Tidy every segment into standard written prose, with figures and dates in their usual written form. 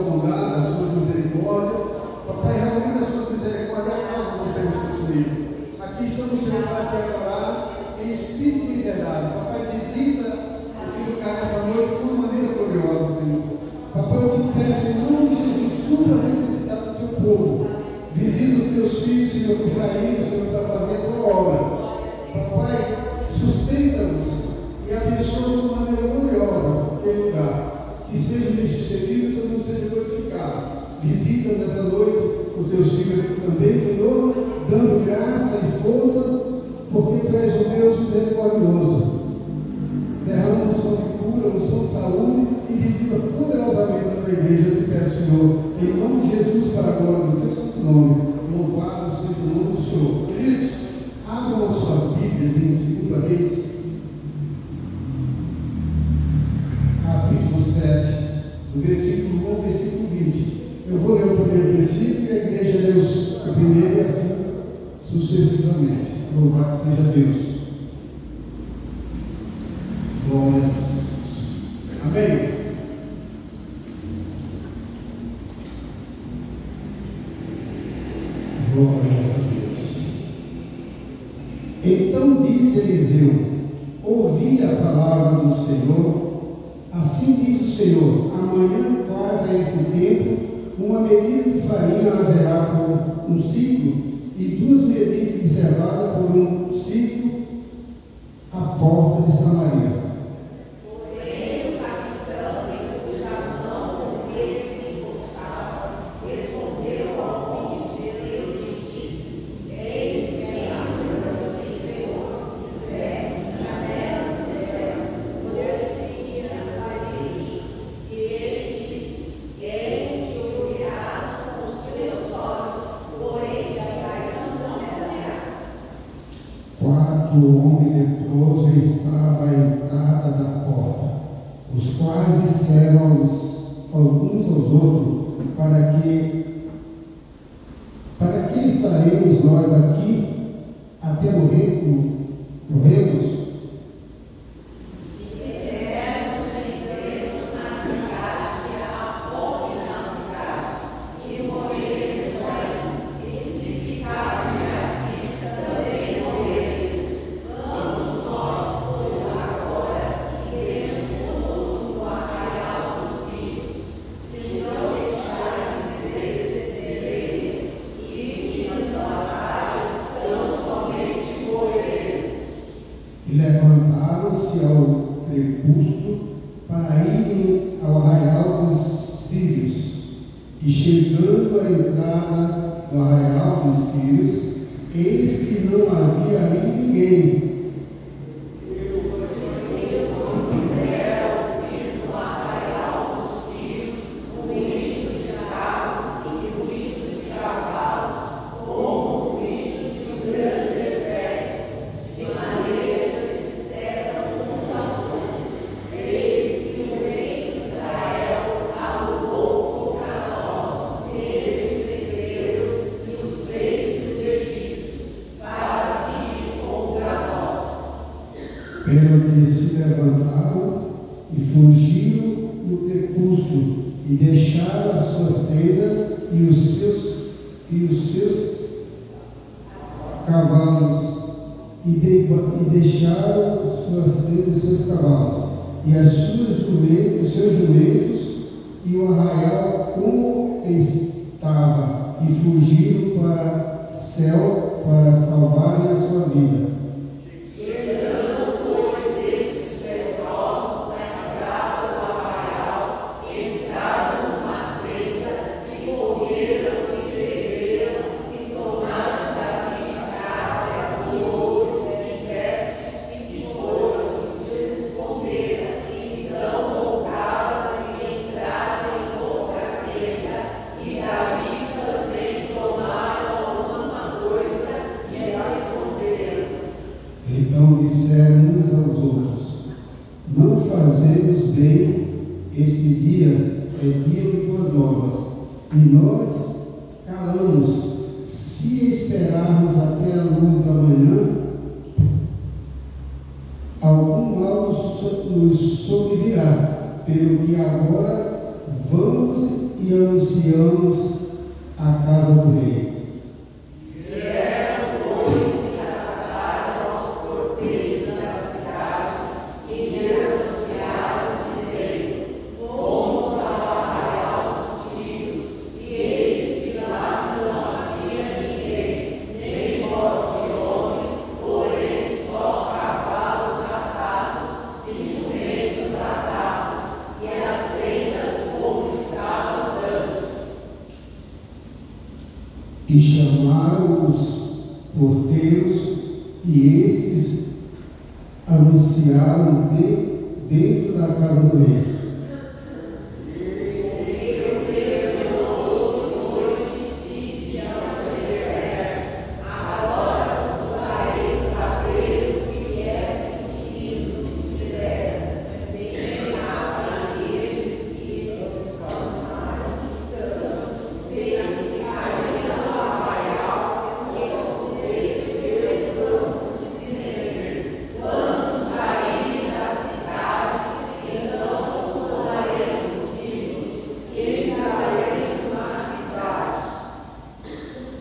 bondade, as suas misericórdias. Papai, realmente as suas misericórdias é a causa de você nos construir. Aqui estamos, Senhor, para te adorar em espírito e verdade. Papai, visita esse lugar essa noite de uma maneira gloriosa, Senhor. Papai, eu te peço em nome de Jesus, supra as necessidades do teu povo. Visita os teus filhos, Senhor, que saíram, Senhor, para fazer a tua obra. Papai, sustenta-nos e abençoa de uma maneira gloriosa aquele lugar. Que seja bem sucedido e todo mundo seja glorificado. Visita nessa noite os teus filhos aqui também, Senhor, dando graça e força, porque tu és um Deus misericordioso. Derrama unção de cura, unção de saúde e visita poderosamente a tua igreja. Eu te peço, Senhor, em nome de Jesus, para a glória do teu santo nome. Louvado seja o nome do Senhor. Queridos, abram as suas Bíblias em 2 Reis, capítulo 7, do versículo 1 ao versículo 20. Eu vou ler o primeiro versículo e a igreja lê o primeiro e assim sucessivamente. Louvado seja Deus. Glórias a Deus. Amém? Glórias a Deus. Então disse Eliseu: ouvi a palavra do Senhor. Assim diz o Senhor: amanhã, quase a esse tempo, uma medida de farinha haverá por um ciclo, e 2 medidas de cevada por um ciclo, à porta de Samaria. Porém, o capitão, em cuja mão ele se encostava, respondeu ao homem de Deus e disse: eis que a luz do Senhor fizesse janelas do céu, poder-se-ia fazer isso. E ele disse: eis que ouvirás com os teus olhos, porém da garganta não verás. 4 homens leprosos estavam à entrada da porta, os quais disseram uns aos outros: para que estaremos nós aqui até morrermos? E levantaram-se ao crepúsculo para irem ao arraial dos Sírios. E chegando à entrada do arraial dos Sírios, eis que não havia ali ninguém. Pelo que se levantaram e fugiram no crepúsculo, e deixaram as suas tendas e os seus cavalos, e deixaram as suas tendas e seus cavalos, e os seus jumentos, e o arraial como estava, e fugiram para o céu para salvarem a sua vida. Então disseram uns aos outros: não fazemos bem, este dia é dia de boas novas, e nós calamos. Se esperarmos até a luz da manhã, algum mal nos sobrevirá, pelo que agora vamos e anunciamos a casa do rei. E chamaram os porteiros, e estes anunciaram dentro da casa do rei.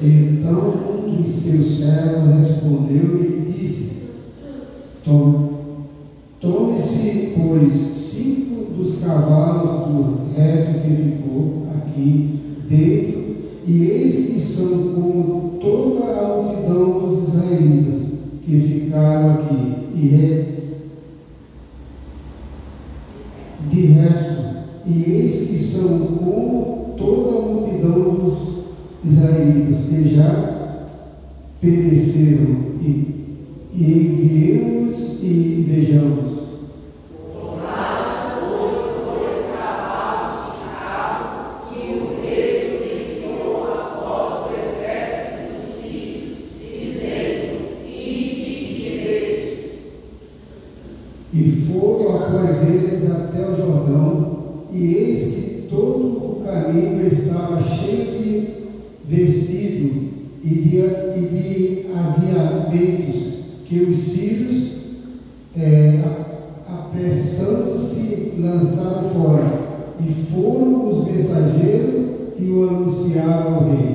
Então um dos seus servos respondeu e disse: Tome-se, pois, 5 dos cavalos do resto que ficou aqui dentro, e eis que são como toda a multidão dos israelitas que ficaram aqui, de resto, e eis que são como toda a multidão dos israelitas que já pereceram, e enviemos e vejamos. Tomaram os 2 cavalos de carro, e o rei os enviou após o exército dos sírios, dizendo: Ide e vede. E foram após eles até o Jordão, e eis que todo o caminho estava cheio de vestido e de aviamentos, que os sírios, apressando-se, lançaram fora, e foram os mensageiros e o anunciaram ao rei.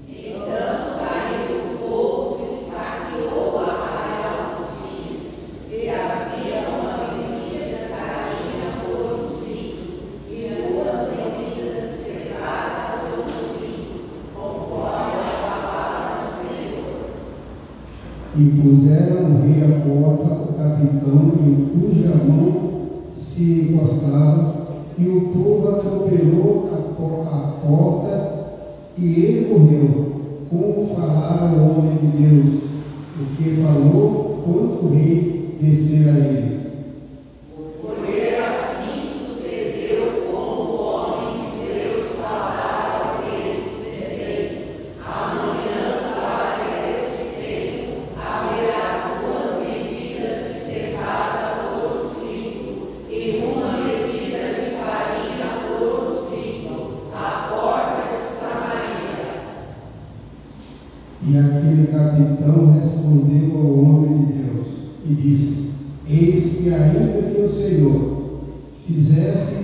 Então saiu o povo e saqueou o arraial dos sírios, e havia uma medida de farinha por um ciclo, e 2 medidas de cevada por um ciclo, conforme a palavra do Senhor. E puseram o rei à porta, o capitão, em cuja mão se encostava, e o povo atropelou a porta, e ele morreu, como falara o homem de Deus, o que falou quando o rei descer a ele. Porque assim sucedeu como o homem de Deus falara ao rei, dizendo: Amanhã, quase a este tempo, haverá 2 medidas de cevada por um ciclo, e 1 medida de farinha por um ciclo, à porta de Samaria. E aquele capitão respondeu ao homem de Deus e disse: Eis que ainda que o Senhor fizesse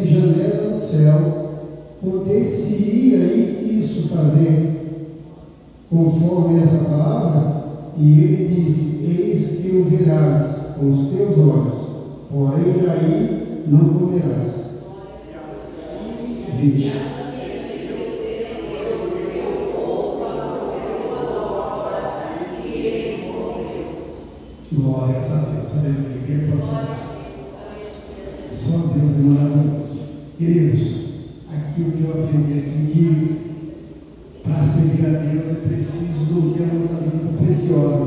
janela no céu, poder-se-ia isso fazer conforme essa palavra? E ele disse: Eis que o verás com os teus olhos, porém aí não comerás. 20. Glórias a Deus, aleluia. Só Deus é maravilhoso. Queridos, aqui o que eu aprendi aqui, que para servir a Deus é preciso dormir a nossa vida preciosa.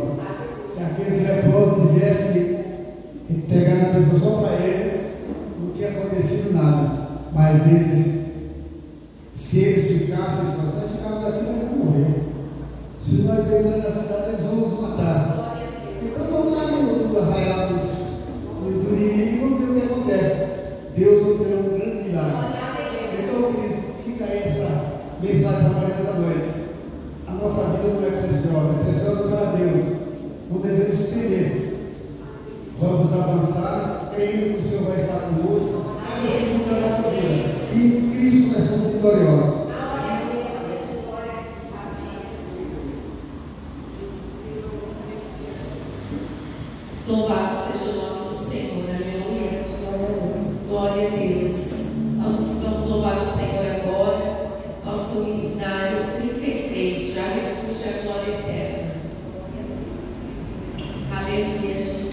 Se aqueles leprosos tivessem pegar na mesa só para eles, não tinha acontecido nada. Mas eles, se eles ficassem, nós ficamos aqui, nós vamos morrer. Se nós entrarmos nessa cidade, eles vão nos matar. Então vamos lá no arraial do inimigo e vamos ver o que acontece. Deus operou um grande milagre. Então, fica aí essa mensagem para essa noite. A nossa vida não é preciosa para Deus. Não devemos temer. Vamos avançar, crendo que o Senhor vai estar conosco. acontecer muito na nossa vida. E em Cristo nós somos vitoriosos. Louvado seja o nome do Senhor, aleluia. Glória a Deus. Nós vamos louvar o Senhor agora. Nosso himnário 33, já refúgio a glória eterna. Aleluia, Jesus.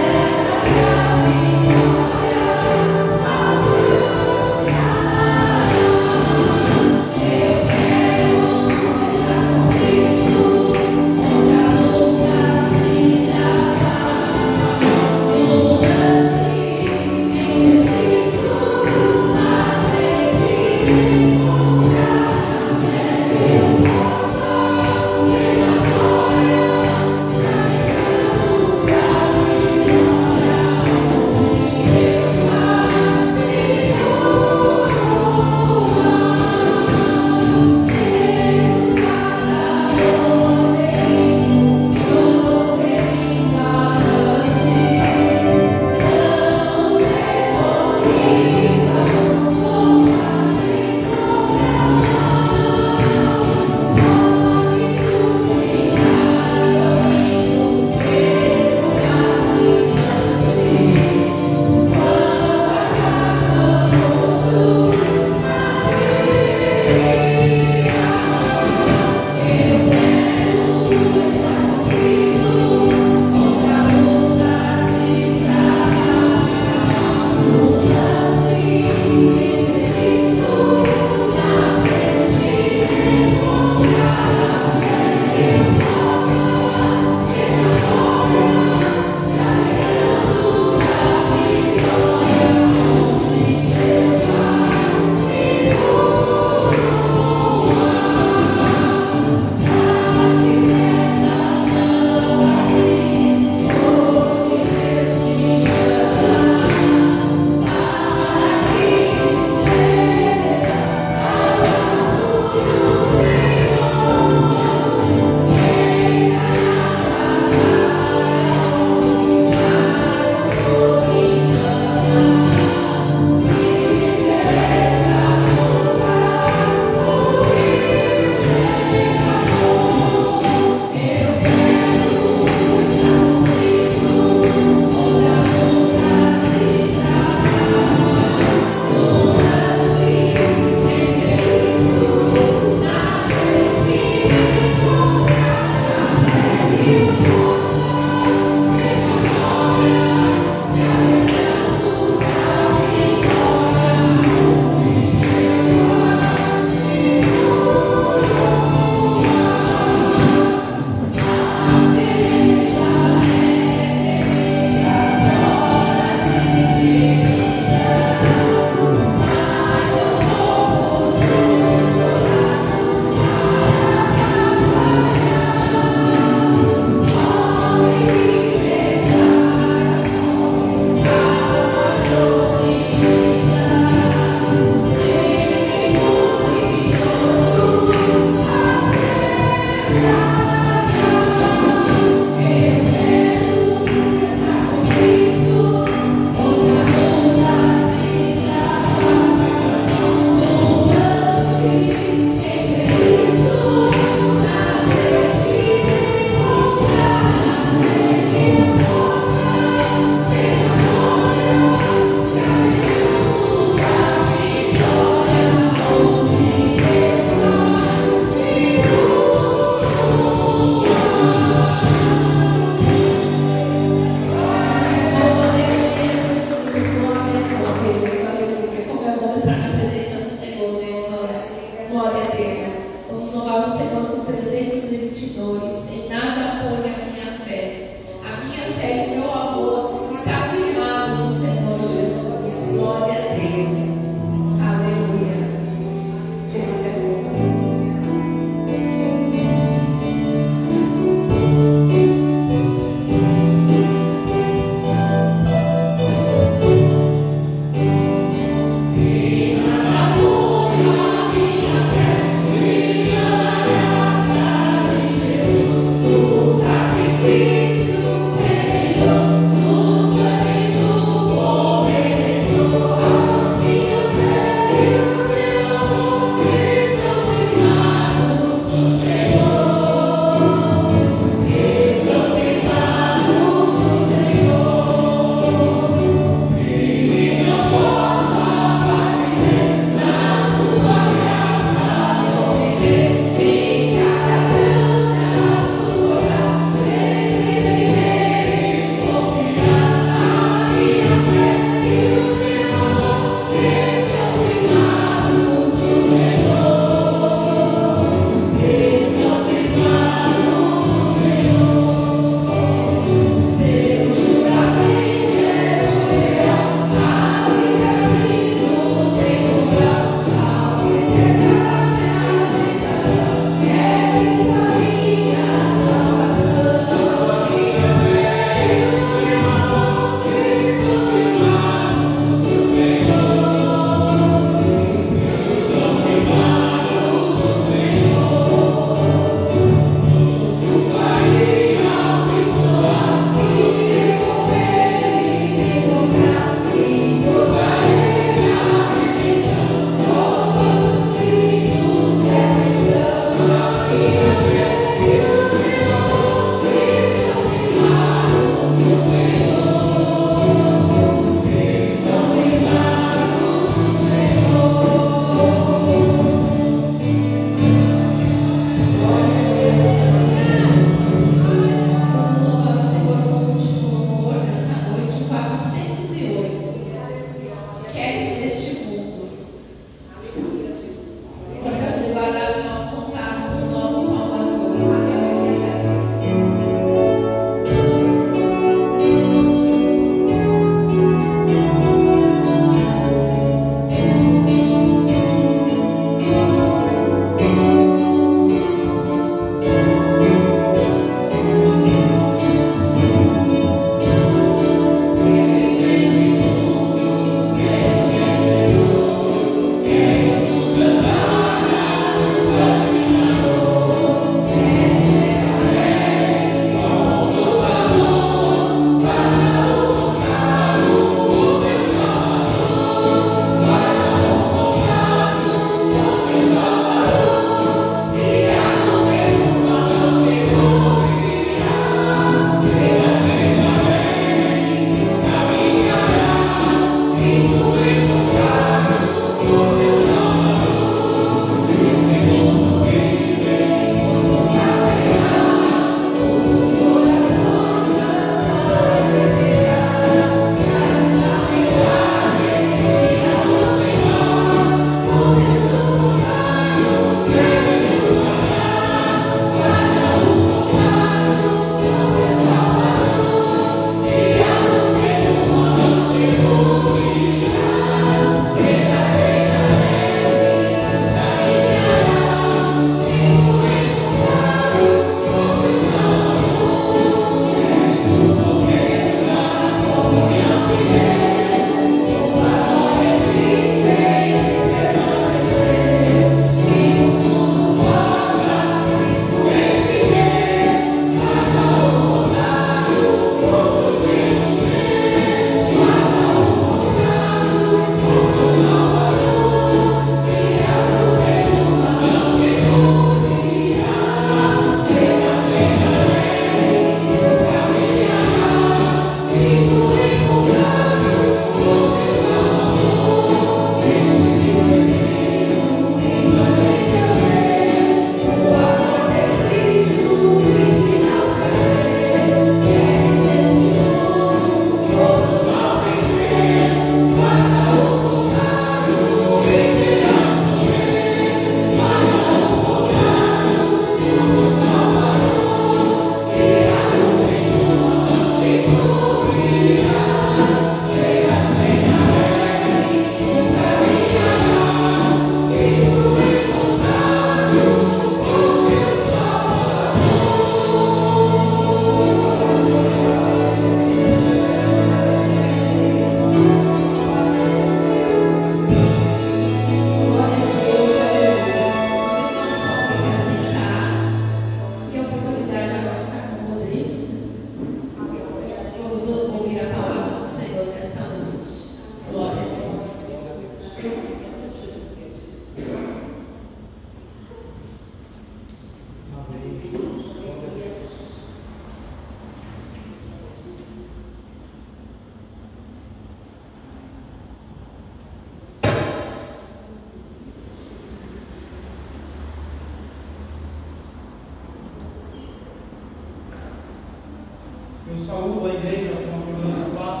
Eu saúdo a igreja com a gloriosa paz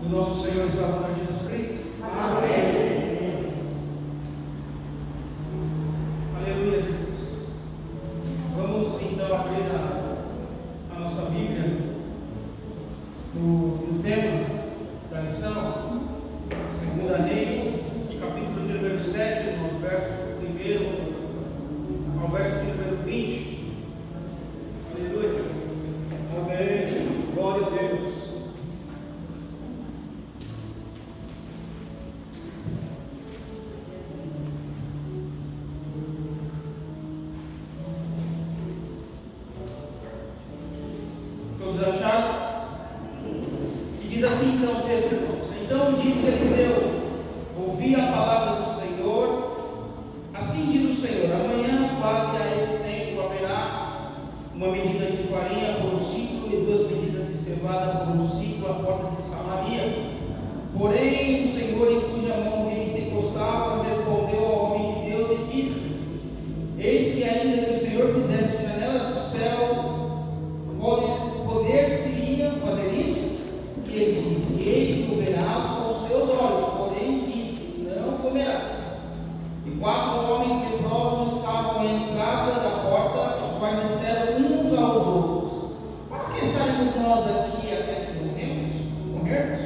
do nosso Senhor e Salvador Jesus Cristo. Amém. Aleluia, Jesus. Vamos então abrir a nossa Bíblia no tema da lição, 2 Reis, capítulo de número 7, nos versos 1 ao verso de número 20. Aleluia. Amém, Jesus. Glória a Deus. Todos acharam? E diz assim então o texto, irmãos. Então disse Eliseu: ouvi a palavra do Senhor. Assim diz o Senhor: amanhã, quase a esse tempo, haverá uma medida de farinha por um ciclo e 2 medidas de cevada por um ciclo à porta de Samaria. Porém, o Senhor, em cuja mão o rei se encostava, respondeu ao homem de Deus e disse: eis que ainda que o Senhor fizesse janelas do céu, poder-se-ia fazer isso? E ele disse: eis que o verás com os teus olhos, porém disse: não comerás. E 4 homens leprosos estavam à entrada da porta, os quais disseram uns aos outros: para que estaremos nós aqui até que morrermos?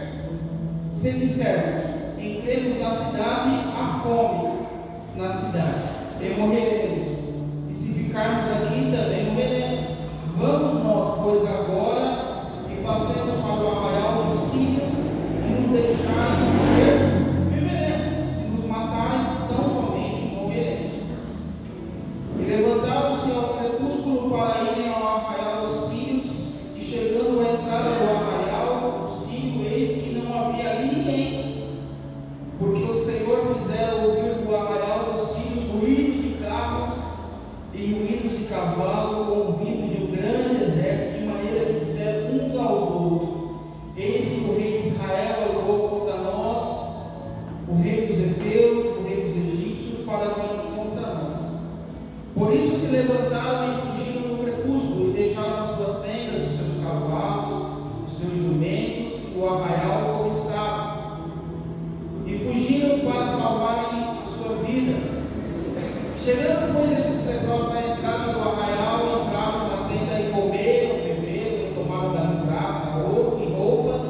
Se dissermos: entremos na cidade, há fome na cidade, e morreremos. E se ficarmos aqui, também morreremos. Vamos nós, pois, agora, e passemos para o arraial dos sírios, e nos deixarem morrer, viveremos. Se nos matarem, tão somente morreremos. E levantaram-se ao crepúsculo para irem ao arraial dos sírios, e chegando à entrada do arraial do sírio, eis que não havia ali ninguém, porque o Senhor fizera ouvir do arraial dos sírios ruído de carros e ruídos de cavalo, com o ruído de um grande exército, de maneira que disseram uns aos outros: eis que o rei de Israel olhou contra nós, o rei dos heteus, o rei dos egípcios, para vir contra nós. Por isso se levantaram e fugiram no crepúsculo, e deixaram as suas tendas, os seus cavalos, os seus jumentos, e o arraial como estava, e fugiram para salvarem a sua vida. Chegando, pois, esses leprosos à entrada do arraial, entraram na tenda e comeram, beberam, e tomaram dali prata, ouro e roupas,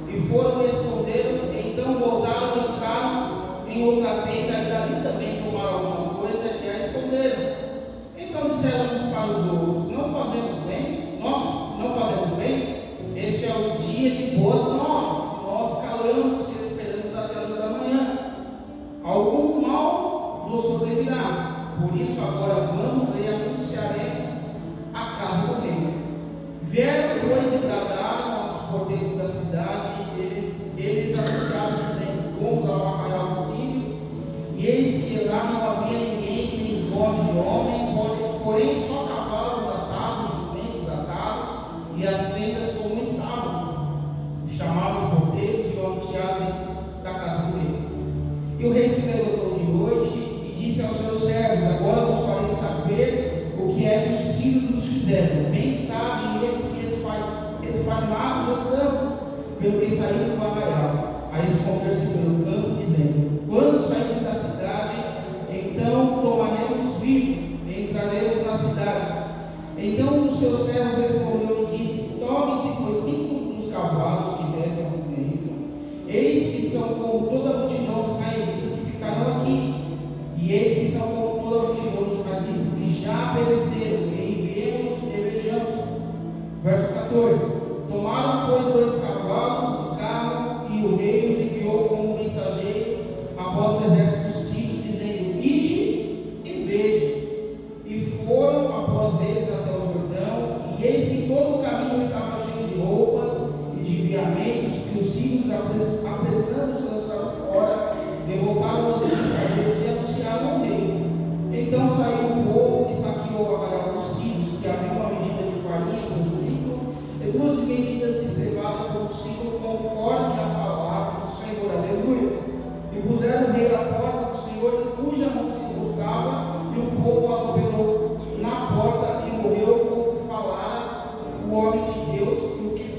e foram e esconderam. Então voltaram e entraram em outra tenda, e dali também tomaram alguma coisa e a esconderam. Então disseram uns para os outros: não fazemos bem? Nós não fazemos bem? Este é o dia de boas novas. Nós calamos e esperamos até a luz da manhã. Algum mal nos sobrevirá. Por isso agora vamos e anunciaremos a casa do rei. Vieram, pois, e bradaram aos porteiros da cidade. Eles anunciaram, dizendo: fomos ao arraial do sírio, e eis que lá não havia ninguém, nem voz de homem, porém só cavalos atados, jumentos atados, e as tendas como estavam. Chamaram os porteiros e o anunciaram dentro da casa do rei. E o rei se levantou de noite e disse aos seus servos: agora vos farei saber o que é que os sírios nos fizeram. Bem sabem eles que esparmados estamos, pelo que saíram do arraial, a esconder-se pelo campo, dizendo: quando sairmos da cidade, então tomaremos vivo e entraremos na cidade. Então um dos seus servos respondeu e disse: tomem-se, pois 5 dos cavalos que descem ao meio, eis que são como toda a multidão dos israelitas que ficaram aqui, e eis que são como toda a multidão dos israelitas que já pereceram, e enviemos e vejamos. Verso 14: tomaram, pois, 2 cavalos de carro, e o rei os enviou como mensageiro após o exército dos sírios, dizendo: ide e vede. E foram após eles até o Jordão, e eis que todo o caminho estava cheio de roupas e de enviamentos, que os sírios, apressando, se lançaram fora, e voltaram aos mensageiros e anunciaram o rei. Então saiu o povo e saqueou o arraial dos sírios, que havia uma medida de farinha por um ciclo, e 2 medidas de cevada por um ciclo, conforme a palavra do Senhor. Aleluia. E puseram o rei à porta do Senhor, em cuja mão se encostava, e o povo atropelou na porta, e morreu como falara o homem de Deus, e o que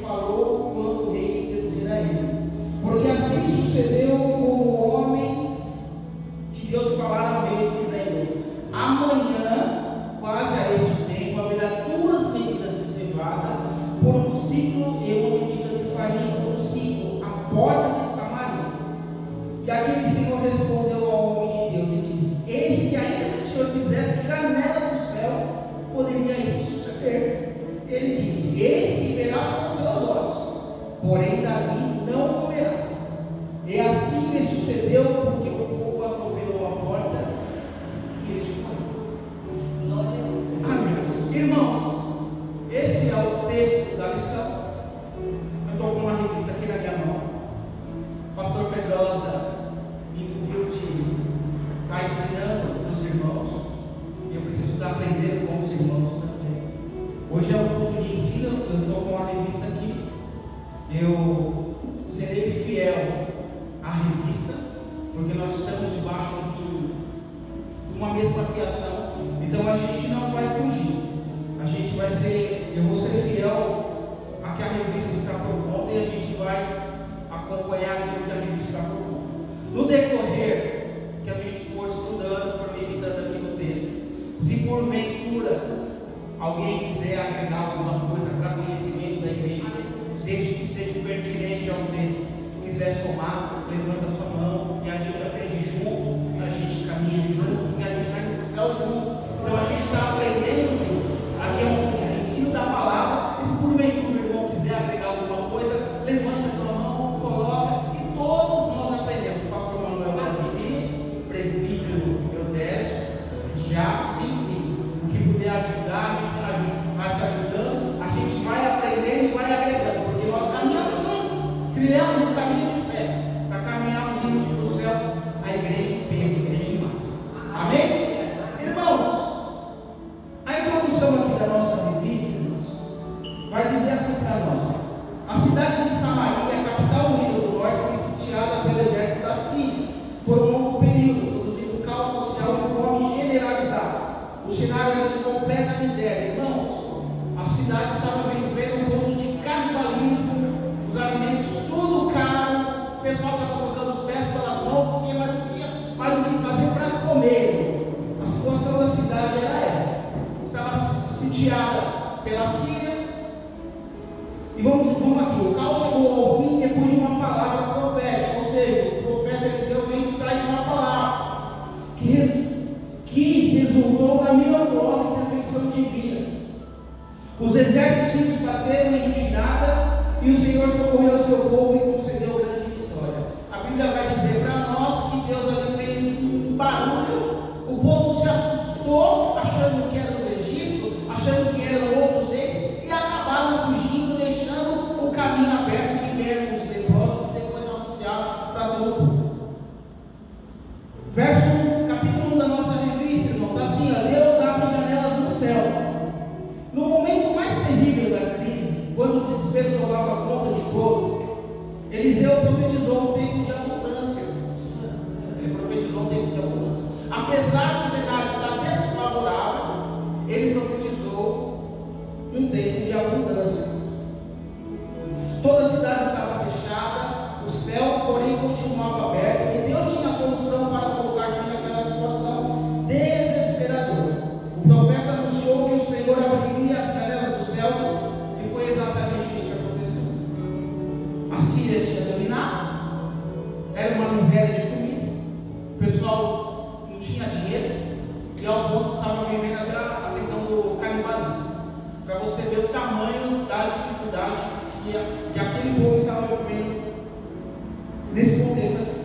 porém dali não comerás. E assim lhe sucedeu, porque o povo atropelou a porta e eles comeram. Amém. Irmãos, esse é o texto da lição. Eu estou com uma revista aqui na minha mão. O pastor Pedrosa incluiu de estar ensinando os irmãos. E eu preciso estar aprendendo com os irmãos também. Hoje é um culto de ensino. Eu estou com uma revista aqui. Eu serei fiel à revista, porque nós estamos debaixo de uma mesma fiação. Então a gente não vai fugir. A gente vai ser, eu vou ser fiel a que a revista está propondo e a gente vai acompanhar aquilo que a revista está propondo. No decorrer que a gente for estudando, for meditando aqui no texto, se porventura alguém quiser agregar alguma coisa para conhecimento da igreja, desde que seja pertinente ao texto, quiser somar, levanta a sua mão e a gente aprende junto, a gente caminha junto e a gente vai para o céu junto. Então a gente está aprendendo junto. Aqui é um ensino da palavra. E se porventura o irmão quiser agregar alguma coisa, levanta a tua mão, coloca, e todos nós aprendemos. O pastor Manuel aqui, o presbítero Eudélio, já, enfim, o que puder ajudar, a gente vai se ajudando, a gente vai aprendendo e vai agregando, porque nós caminhamos juntos, trilhamos um caminho de fé, para caminharmos indo para o céu, a igreja em peso, a igreja em massa. Amém? Irmãos, a introdução aqui da nossa revista, irmãos, vai dizer assim para nós: a cidade de Samaria, capital do Reino do Norte, foi sitiada pelo exército da Síria por um longo período, produzindo caos social e fome generalizada. O cenário era de completa miséria. Irmãos, a cidade estava vivendo um ponto de canibalismo, os alimentos tudo caro, o pessoal estava trocando os pés pelas mãos, porque não tinha mais o que fazer para comer. A situação da cidade era essa. Estava sitiada pela Síria. E vamos aqui, o caos chegou ao fim depois de uma palavra profética, ou seja, o profeta Eliseu vem traz uma palavra que resultou da milagrosa intervenção divina. Os exércitos sírios bateram em retirada e o Senhor socorreu o seu povo e concedeu grande vitória. A Bíblia vai dizer para nós que Deus ali fez um barulho. O povo se assustou, achando que eram os egípcios, achando que eram outros reis, e acabaram fugindo, deixando o caminho aberto, que vieram os leprosos e depois anunciaram para todo o povo. Capítulo 1 da nossa revista, irmão, está assim: ó, Deus abre janelas no céu. No momento mais terrível da crise, quando o desespero tomava conta de todos, Eliseu profetizou um tempo de abundância. Ele profetizou um tempo de abundância. Apesar do cenário estar desfavorável, ele profetizou um tempo de abundância. Toda a cidade estava fechada, o céu, porém, continuava aberto, e Deus tinha a solução para colocar aqui naquela situação desesperadora. O profeta anunciou que o Senhor abriria as janelas do céu, e foi exatamente isso que aconteceu. A Síria tinha dominado, era uma miséria de comida, o pessoal não tinha dinheiro, e ao ponto estava vivendo até a questão do canibalismo, para você ver o tamanho da dificuldade que aquele povo estava vivendo nesse contexto aqui.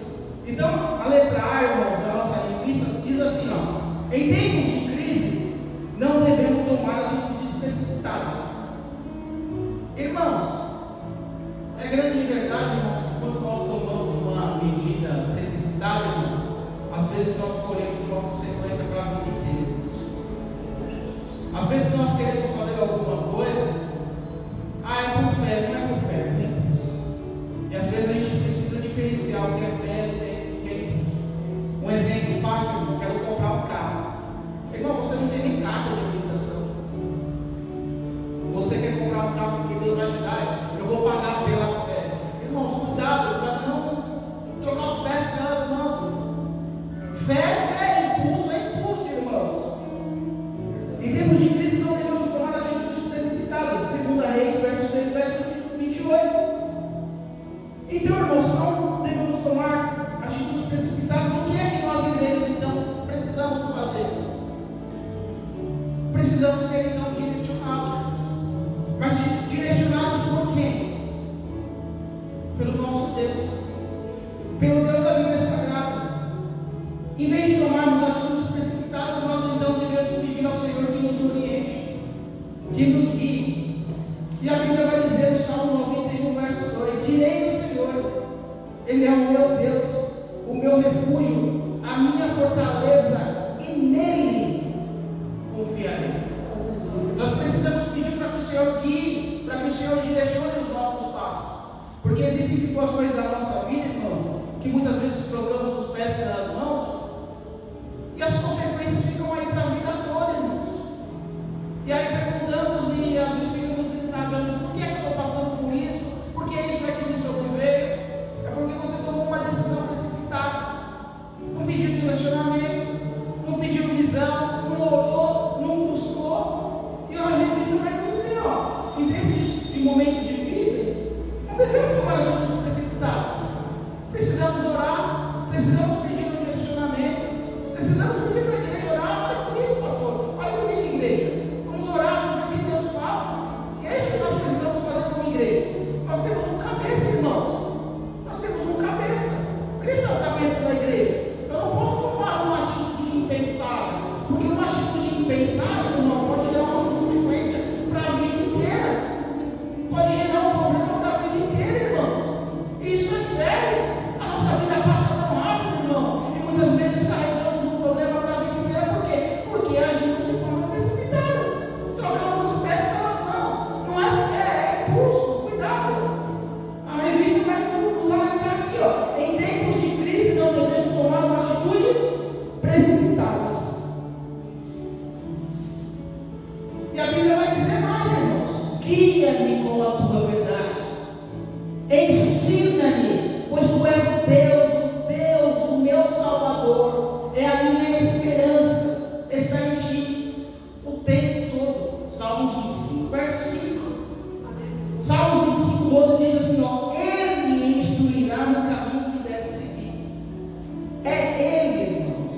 Então, a letra A, irmãos, da nossa revista diz assim, ó: em tempos de crise, não devemos tomar atitudes precipitadas. Irmãos, é grande verdade, irmãos, que quando nós tomamos uma medida precipitada, irmãos, às vezes nós colhemos uma consequência para a vida inteira. Às vezes nós queremos fazer alguma coisa, é por fé, não é por fé, é impulso. E às vezes a gente precisa diferenciar o que é fé do que é impulso. Um exemplo fácil, irmão: quero comprar um carro. Irmão, você não tem nem carta de habilitação. Você quer comprar um carro que Deus vai te dar, eu vou pagar pela fé. Irmãos, cuidado para não trocar os pés pelas mãos. Fé é impulso, irmãos. Em termos de crise, não devemos tomar atitudes precipitadas. 2 Reis, verso 6, verso 28. Então, irmãos, não devemos tomar atitudes precipitadas. O que é que nós iremos, então, precisamos fazer? Precisamos ser, então, direcionados. Mas direcionados por quem? pelo nosso Deus, pelo Deus da Bíblia Sagrada. Em vez de tomarmos atitudes precipitadas, nós então devemos pedir ao Senhor que nos oriente, que nos guie. E a Bíblia vai dizer no Salmo 91, verso 2: direi ao Senhor, Ele é o meu Deus, o meu refúgio, a minha fortaleza, e nele confiarei. Nós precisamos pedir para que o Senhor guie, para que o Senhor direcione os nossos passos, porque existem situações da nossa vida, irmão, que muitas vezes colocamos os pés nas mãos e as consequências ficam aí para a vida toda, irmãos. E aí perguntamos e às vezes ficamos indagando: por que eu estou passando por isso? Por que isso é que me sobreveio? É porque você tomou uma decisão precipitada, não pediu direcionamento, não pediu visão, não orou, não buscou. E a Bíblia vai dizer, em tempos de momentos difíceis, não devemos tomar atitudes precipitadas. Precisamos orar, precisamos pedir um direcionamento, precisamos pedir para a igreja orar. Olha comigo, pastor, olha comigo, igreja. Vamos orar porque Deus fala. E é isso que nós precisamos fazer como igreja. Nós temos um cabeça, irmãos. Nós temos um cabeça. Cristo é o cabeça da igreja. Eu não posso tomar uma atitude impensável, porque uma atitude impensável, irmão, pode gerar uma consequência para a vida inteira. Pode gerar um problema para a vida inteira, irmãos. E isso é sério. A nossa vida passa tão rápido, irmão, e muitas vezes carregamos um problema para a vida inteira. Por quê? Porque agimos de forma precipitada, trocamos os pés pelas mãos. Não é impulso, cuidado. A revista vai nos alertar aqui, em tempos de crise não devemos tomar uma atitude precipitada. E a Bíblia vai dizer mais, irmãos: guia-me com a tua verdade, ensina-me, pois tu és o Deus, o meu Salvador, é a minha esperança, está em ti o tempo todo. Salmos 25, verso 5. Salmos 25, 12 diz assim: Ele me instruirá no caminho que deve seguir. É Ele, irmãos,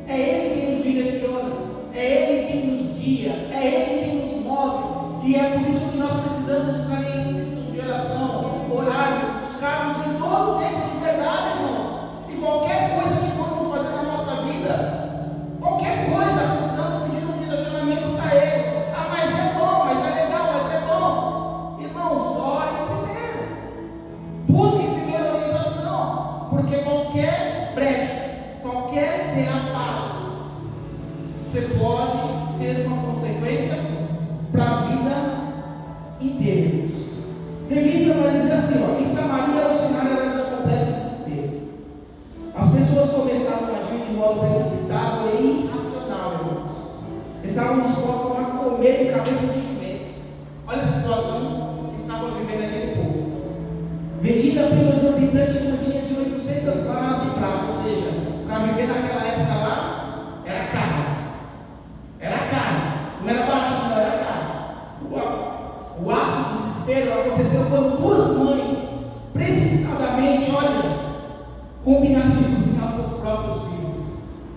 é Ele quem nos direciona, é Ele quem nos guia, é Ele quem nos move. E é por isso que nós precisamos estar em espírito de oração, orarmos, buscarmos em todo o tempo de verdade, irmãos. E qualquer coisa que formos fazer na nossa vida, qualquer coisa, precisamos pedir um direcionamento para Ele. Ah, mas é bom, mas é legal, mas é bom. Irmãos, orem primeiro. Busquem primeiro orientação, porque qualquer brecha, qualquer derrapado, você pode ter uma consequência para a vida inteira. Revista vai dizer assim: em Samaria o cenário era de completo desespero. As pessoas começaram a agir de modo precipitado e irracional, irmãos. Estavam dispostos a comer de cabeça de jumento. Olha a situação que estava vivendo aquele povo. Vendida pelo exorbitante quantia de 800 barras de prata, ou seja, para viver naquela época lá, era caro. Era caro. Não era barato, não, era caro. O ato do desespero aconteceu quando duas mães, precipitadamente, olha, combinaram de cozinhar seus próprios filhos.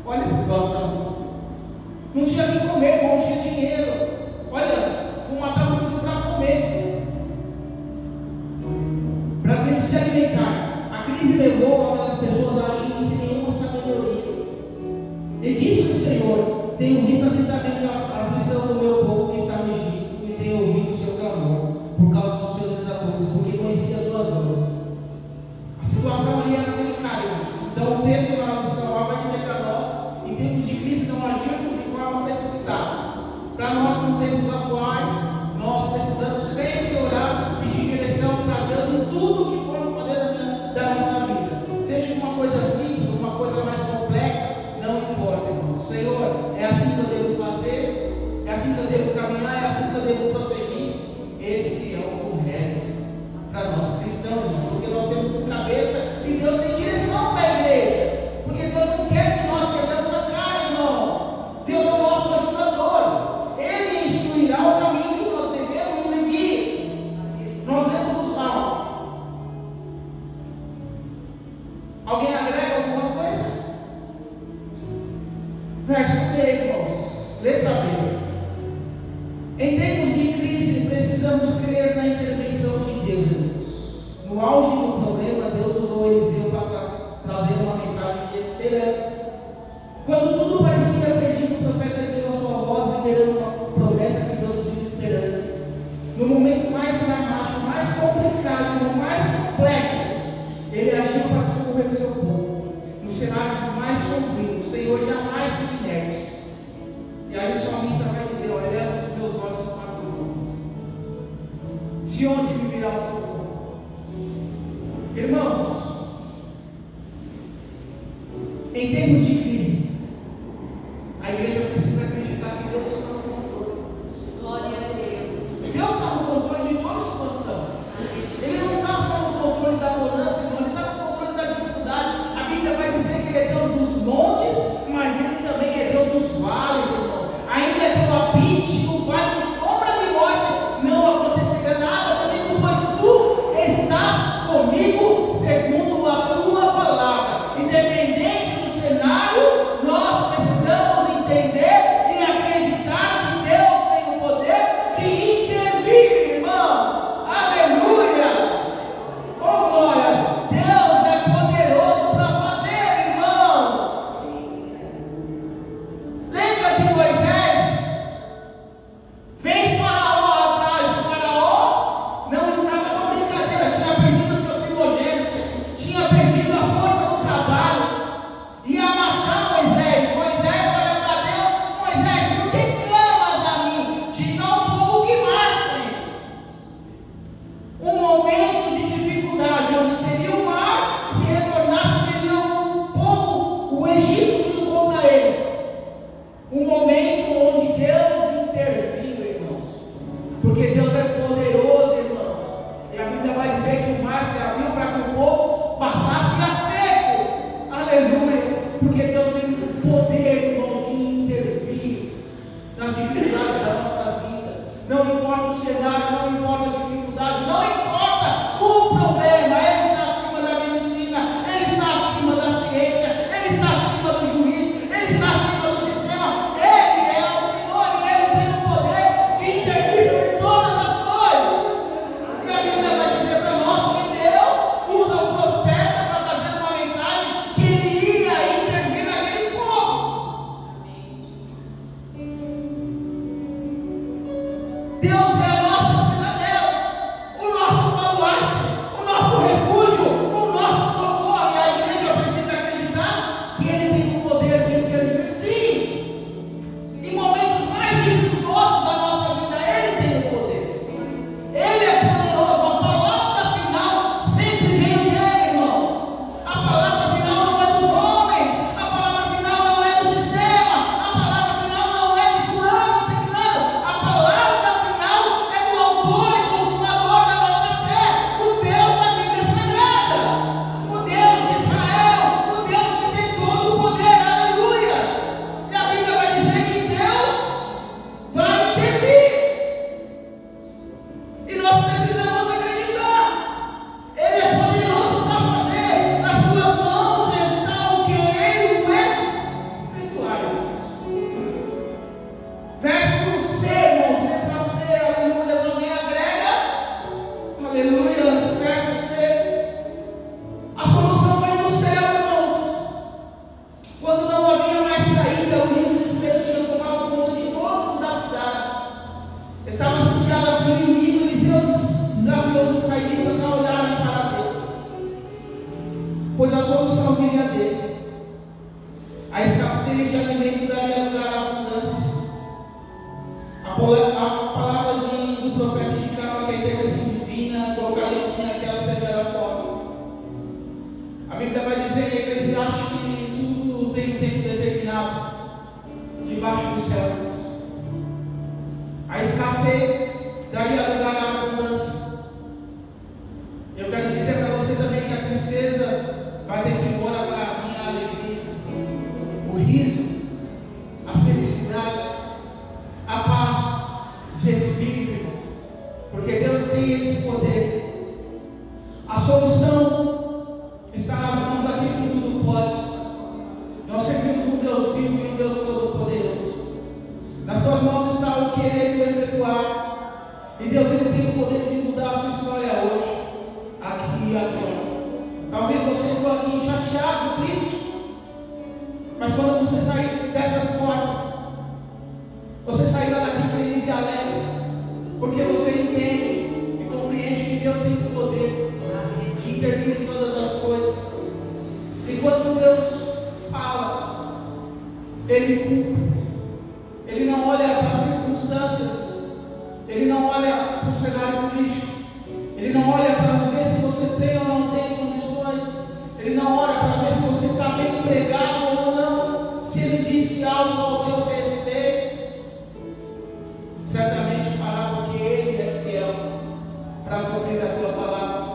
Olha a situação. Não tinha o que comer, não tinha dinheiro. Olha, não matava o filho para comer, para eles se alimentar. A crise levou aquelas pessoas a agirem sem nenhuma sabedoria. E disse o Senhor: tenho visto atentamente a aflição do meu povo que está no Egito, e tenho ouvido o seu clamor por causa dos seus desacordos, porque conhecia as suas obras. A situação ali era delicada. Então o texto na lição lá vai dizer para nós: em tempos de crise não agirmos de forma precipitada. Para nós, nos tempos atuais, nós precisamos sempre orar, pedir direção para Deus em tudo que formos fazer da nossa vida. Seja uma coisa simples, uma coisa mais complexa, não importa, irmão. Senhor, é assim que eu devo fazer, é assim que eu devo caminhar, é assim que eu devo prosseguir. Esse é o complicado, no mais complexo, Ele agiu para socorrer o seu povo. No cenário mais sombrio, o Senhor jamais fica inerte. E aí o salmista vai dizer: olha, eleva os meus olhos para os montes. De onde me virá o socorro? Irmãos, em tempos de crise, a igreja precisa acreditar que Deus está no controle. Glória a Deus. Deus está no controle de toda situação. Ele não está só no controle da bonança, irmão, Ele está no controle da dificuldade. A Bíblia vai dizer que Ele é Deus dos montes, mas Ele também é Deus dos vales, irmão. Ainda que eu habite no vale de sombra de morte, não acontecerá nada comigo, pois Tu estás comigo segundo a Tua palavra. Independente do cenário, nós precisamos entender e acreditar que Deus tem o poder de intervir, irmão. Aleluia! Oh glória! Deus é poderoso para fazer, irmão. Lembra de Moisés? Vem Faraó atrás. O Faraó não estava com brincadeira, tinha perdido o seu primogênito, tinha perdido a força do trabalho, ia matar Moisés. Moisés olha para Deus: Moisés, por que clamas a mim? Diga ao povo que marche. Um momento de dificuldade, onde teria o mar, se retornasse, teria o povo, o Egito, vindo contra eles. Um momento onde Deus interviu, irmãos, porque Deus é poderoso, irmãos. E a Bíblia vai dizer que o mar se abriu para que o povo passasse a seco. Aleluia! Porque Deus tem o poder, irmão, de intervir nas dificuldades da nossa vida. Não importa o cenário, não importa a dificuldade, não importa o problema. Ele está acima da medicina, Ele está acima da ciência, Ele está acima do juízo, Ele está acima do sistema. Ele é o Senhor e Ele tem o poder de intervir sobre todas as coisas. E a Bíblia vai dizer para nós que Deus usa o profeta para trazer uma mensagem que Ele ia intervir naquele povo. Deus é a nossa cidadela, o nosso baluarte, o nosso refúgio, o nosso socorro. E a igreja precisa acreditar que Ele tem o poder de intervir, sim. Em momentos mais dificultosos da nossa vida, Ele tem o poder. Ele é poderoso. A palavra final sempre veio dele, irmão. A palavra final não é dos homens, a palavra final não é do sistema, a palavra final não é de fulano, ciclano. A palavra final é do autor e consumador da nossa fé, o Deus da Bíblia Sagrada, o Deus de Israel, o Deus que tem todo o poder. Aleluia! E a Bíblia vai dizer que Deus vai intervir. E nós precisamos acreditar. Ele é poderoso para fazer. Nas suas mãos está o querer e o efetuar. Verso C, irmãos, letra C, aleluia. Alguém agrega? Aleluia. Verso C. A solução vem do céu, irmãos. Quando não havia mais saída, o rio desespero tinha tomado conta de todos da cidade. Estava sitiada pelo inimigo. Eliseu desafiou os israelitas a olharem para Deus, pois a solução viria dele. A escassez de alimento daria lugar à abundância. A palavra do profeta indicava que a intervenção divina colocaria fim àquela severa fome. A Bíblia vai dizer em Eclesiastes que tudo tem um tempo determinado debaixo do céu. A escassez daria lugar à abundância. Eu quero dizer para você também que a tristeza vai ter que ir embora para vir a alegria, o riso, a felicidade, a paz de espírito, irmão. Porque Deus tem esse poder. A solução está nas mãos daquele que tudo pode. Nós servimos um Deus vivo e um Deus todo-poderoso. Nas tuas mãos está o querer e o efetuar. E Deus, Ele tem o poder de mudar a sua história hoje, aqui e agora. Talvez você entrou aqui chateado, triste, mas quando você sair dessas portas, você sairá daqui feliz e alegre, porque você entende e compreende que Deus tem o ele cumpre. Ele não olha para as circunstâncias, ele não olha para o cenário político, ele não olha para ver se você tem ou não tem condições, ele não olha para ver se você está bem empregado ou não, se ele disse algo ao teu respeito, certamente fará, porque ele é fiel para cumprir a tua palavra,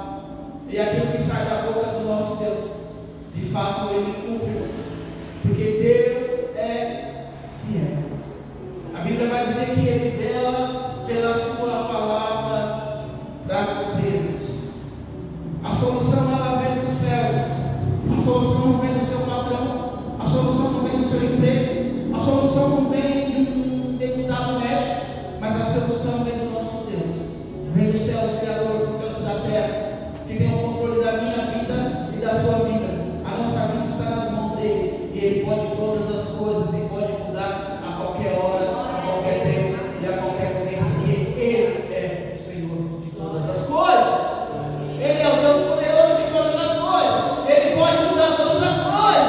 e aquilo que sai da boca do nosso Deus, de fato ele cumpre, porque Deus é fiel. A Bíblia vai dizer que ele vela pela sua palavra para cumprirmos. A solução ela vem dos céus, a solução não vem do seu patrão, a solução não vem do seu emprego, a solução não vem de um deputado médico, mas a solução vem do nosso Deus, vem dos céus, Criador dos céus e da terra, que tem o controle da minha vida e da sua vida. A nossa vida está nas mãos dele, e ele pode todas as coisas e pode mudar a qualquer hora, a qualquer tempo e a qualquer momento, porque ele é o Senhor de todas as coisas. Ele é o Deus poderoso de todas as coisas. Ele pode mudar todas as coisas,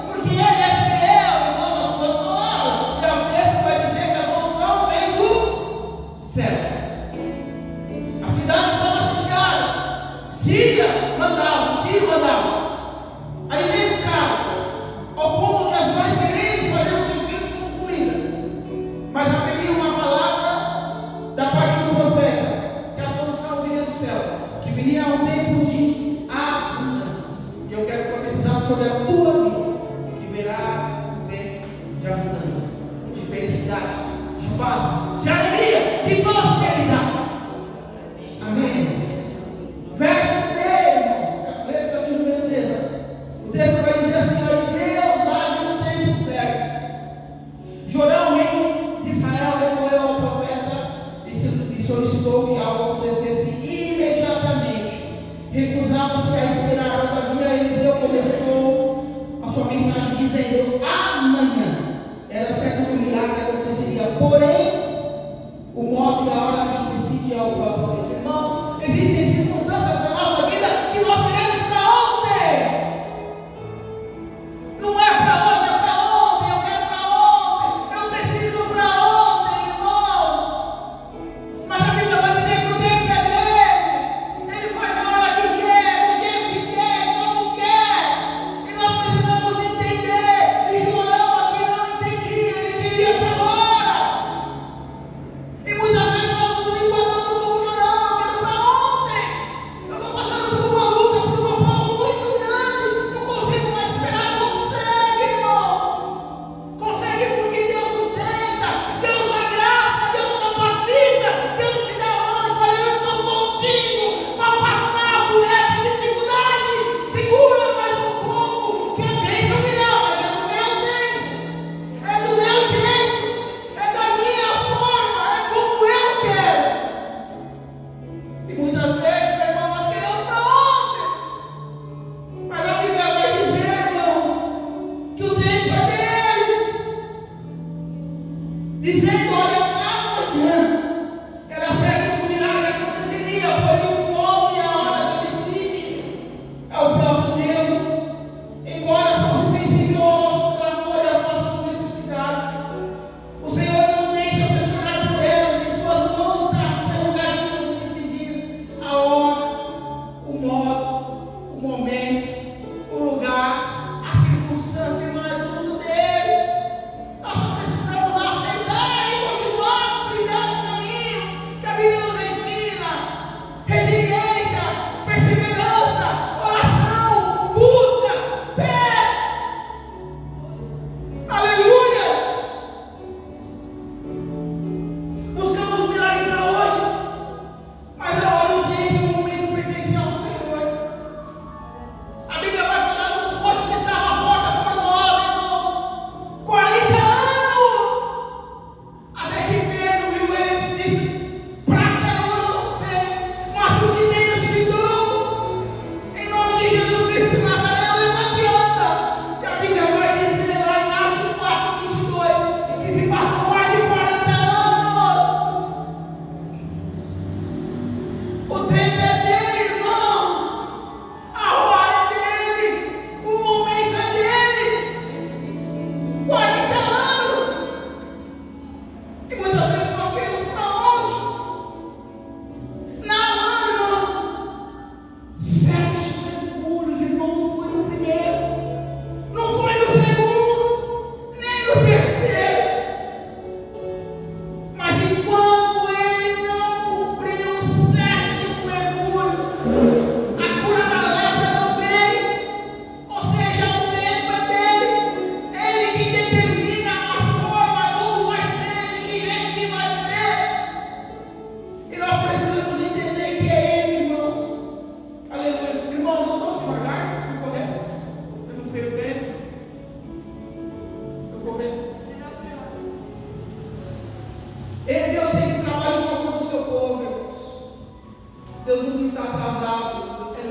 porque ele é fiel em todas as suas palavras. E o texto vai dizer que a solução vem do céu. A cidade estava sitiada. Síria mandava, Sírio mandava. Alimento caro, ao ponto de as mães quererem fazer os seus filhos com comida. Mas haveria uma palavra da parte do profeta, que a solução viria do céu, que viria um tempo de abundância. E eu quero profetizar sobre a tua vida, que virá um tempo de abundância, de felicidade, de paz, de alegria, de prosperidade. Amém? Verso dele, letra de número 10. O texto vai dizer assim: olha, Deus age no tempo certo. Jorão, rei de Israel, recorreu ao profeta e solicitou que algo acontecesse imediatamente. Recusava-se a esperar, todavia Eliseu começou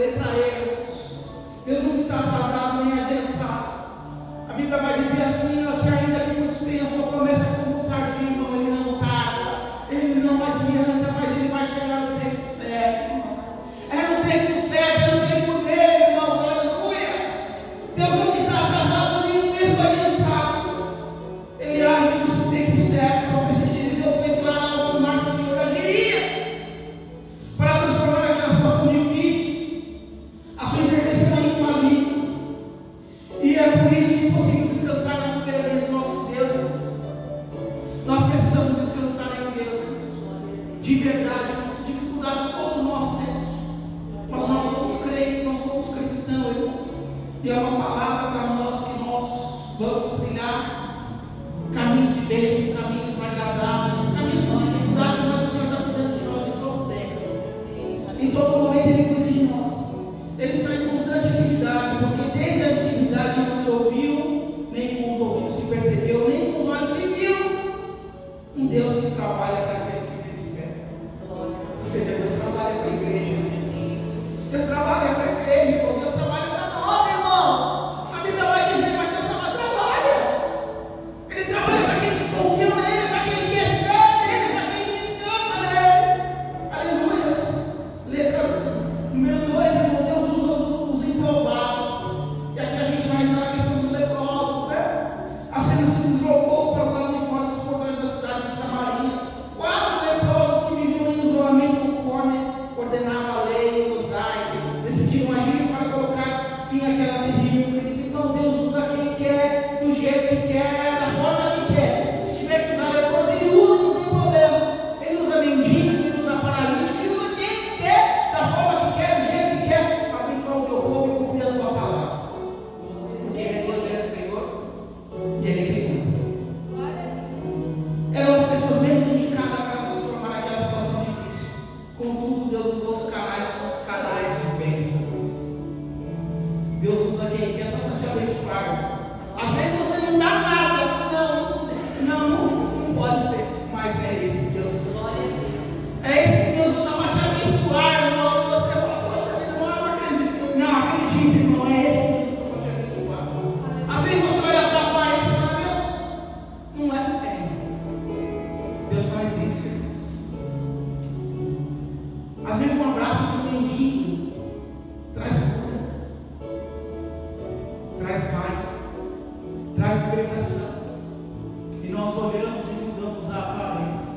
letra E, irmãos. Deus nunca está atrasado nem adiantado. A Bíblia vai dizer assim, ó, que ainda que muitos tenham a sua promessa como tardio, irmão, ele não tarda, ele não adianta, mas ele vai chegar no tempo certo, irmão. É no tempo certo, é no tempo dele, irmão, aleluia. Deus nunca está atrasado nem mesmo adiantado. Ele age no tempo certo. A profecia de Eliseu foi clara ao afirmar que o Senhor agiria para transformar aquela situação difícil, a sua intervenção é infalível. E é por isso que conseguimos descansar na soberania do nosso Deus. Nós precisamos descansar em Deus. De verdade, dificuldades todos nós temos. Mas nós somos crentes, nós somos cristãos, irmão. E é uma palavra para nós que nós vamos trilhar caminhos de bênção, caminhos agradáveis, caminhos com dificuldade, mas o Senhor está cuidando de nós em todo tempo. Em todo momento Ele cuida de nós. Ele está em constante atividade, porque desde a atividade não se ouviu, nem com os ouvidos se percebeu, nem com os olhos se viu um Deus que trabalha para aquele que Ele espera. Ou seja, Deus trabalha para a igreja. Deus trabalha para a igreja, irmão. Deus trabalha para nós, irmão. A Bíblia vai dizer, mas Deus trabalha. Ele trabalha para quem se confia nele, para quem que espera nele, para quem que descansa nele. Aleluia. Letra número 2, irmão. Deus usa os improváveis. E aqui a gente vai entrar na questão dos leprosos, né? A cena se deslocou para o lado de fora dos portões da cidade de Samaria. 4 leprosos que viviam em isolamento conforme ordenava a lei mosaica decidiram agir para colocar fim àquela terrível crise. Então Deus usa quem quer, do jeito que quer, da forma que quer. Se tiver que usar leproso, Ele usa, não tem problema. Ele usa mendigo, Ele usa paralítico, Ele usa quem quer, da forma que quer, do jeito que quer, para abençoar o teu povo e cumprir a tua palavra. Porque Ele é Deus, Ele é Senhor e Ele é quem cuida. Eram as pessoas menos indicadas para transformar aquela situação difícil. Contudo, Deus usou os canais de bênção. Deus usa quem quer só para te abençoar. Às vezes você não dá nada. Não pode ser. Mas é esse que Deus usa. É esse que Deus usa para te abençoar, irmão. E você fala, poxa vida, não acredito. Não acredite, irmão. É esse que Deus usa para te abençoar. Às vezes você olha para a parede e fala, não é. Deus faz isso, irmãos. Às vezes um abraço de um mendigo traz cura, traz paz, traz libertação. E nós olhamos e mudamos a aparência.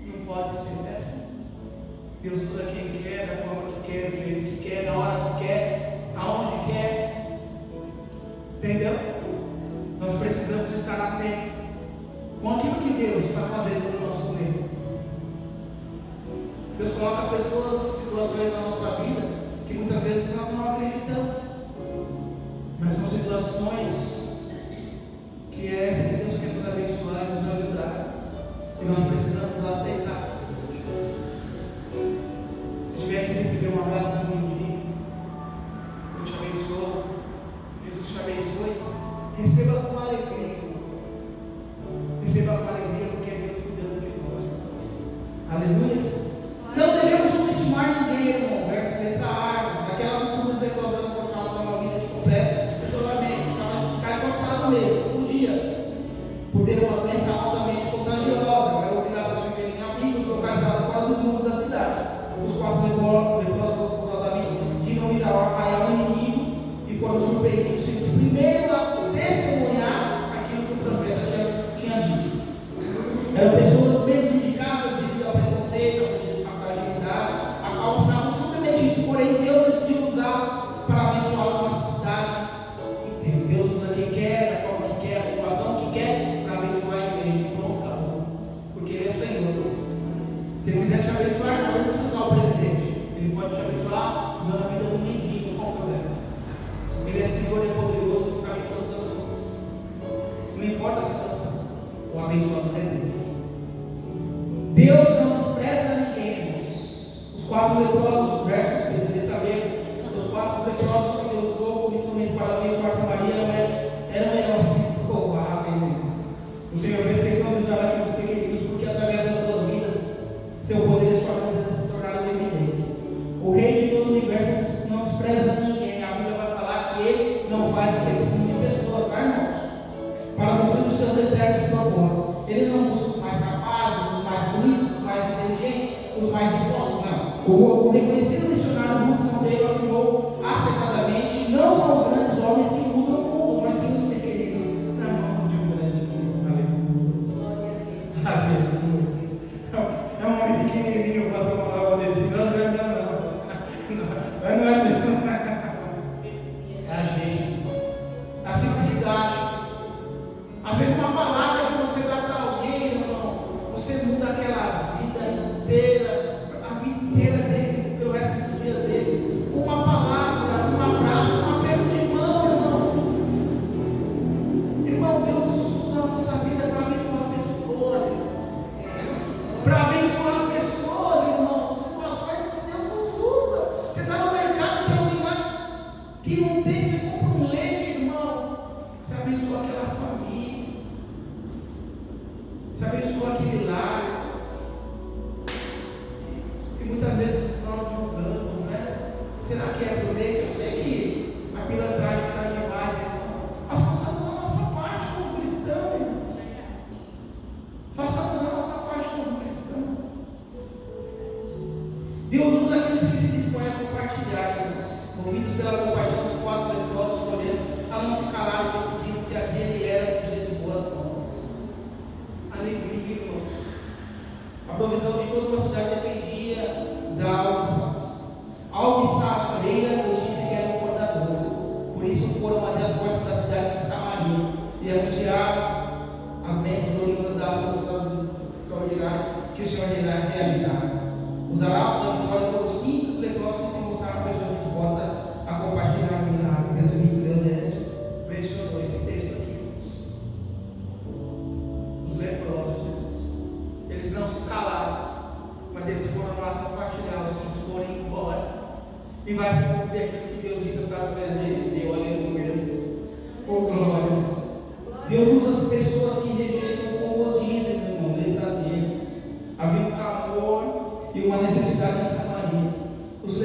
Não pode ser assim. Deus usa quem quer, da forma que quer, do jeito que quer, na hora que quer, aonde quer. Entendeu? Nós precisamos estar atentos com aquilo que Deus está fazendo no nosso meio. Deus coloca pessoas, situações na nossa vida que muitas vezes nós não acreditamos, mas são situações que é essa que Deus quer nos abençoar e nos ajudar, e nós precisamos aceitar. Se tiver que receber um abraço de um mendigo, eu te abençoo, Jesus te abençoe, receba com alegria, receba com alegria, porque é Deus cuidando de nós. Aleluia. Não devemos subestimar ninguém, irmão. Verso letra A. Naquela cultura dos leprosos não forçavam uma vida de completo isolamento. Ficar encostado mesmo, todo dia. Por ter uma doença altamente contagiosa, era obrigação de viver em abrigos localizados fora dos muros da cidade. Os 4 leprosos ousadamente decidiram ir ao arraial inimigo e foram surpreendidos primeiro a testemunhar aquilo que o profeta tinha dito. Eram pessoas menos indicadas devido ao preconceito, a qual estavam submetidos, porém Deus decidiu usá-los para abençoar uma cidade inteira. Deus usa quem quer, da forma que quer, a situação que quer, para abençoar a igreja. E pronto, acabou. Porque Ele é Senhor. Se Ele quiser te abençoar, não precisa usar o presidente. Ele pode te abençoar usando a vida do mendigo, qual o problema? Ele é Senhor e poderoso, sabe todas as coisas. Não importa a situação, o abençoador é Deus. Deus não despreza ninguém, irmãos. Os 4 leprosos, verso letra B, os 4 leprosos que Deus usou como instrumento para abençoar Samaria eram menores. Irmãos. O Senhor fez questão de usar aqueles pequeninos, porque através das suas vidas, seu poder e sua vida se tornaram evidentes. O Rei de todo o universo É a gente. A simplicidade. Às vezes uma palavra que você dá para alguém, irmão, você muda aquela vida inteira, a vida inteira dele, pelo resto do dia dele. Uma palavra, um abraço, um aperto de mão, irmão. Irmão, Deus usa a nossa vida para abençoar pessoas, irmão. Para abençoar pessoas, irmão. Situações que Deus nos usa. Você está no mercado, tem alguém lá que não tem, você compra um leite, irmão. Você abençoa aquela família. Você abençoa aquele lar. E muitas vezes nós julgamos, né? Será que é prudente? Eu sei que a pilantragem está demais, irmão. Mas façamos a nossa parte como cristão, irmão. Façamos a nossa parte como cristão. Deus usa aqueles que se dispõem a compartilhar, irmãos. Movidos pela compaixão, os quatro leprosos escolheram a não se calar e decidiram que aquele era um dia de boas mãos. Alegria, irmãos. A provisão de toda uma cidade dependia da alvissareira, notícia que eram portadores. Por isso foram até as portas da cidade de Samaria e anunciaram as bênçãos oriundas da ação extraordinária que o Senhor irá realizar. Os arautos da vitória foram simples leprosos que se mostraram pessoas dispostas a compartilhar o milagre. O presbítero Leonésio mencionou esse texto aqui, irmãos. Os leprosos, irmãos, eles não se calaram, mas eles foram lá compartilhar, os simples foram embora. E vai se cumprir aquilo que Deus disse para Eliseu, aleluia. Oh, glórias. Deus usa as pessoas que rejeitam o comodismo, irmão, verdadeiro. Havia um clamor e uma necessidade em Samaria. Os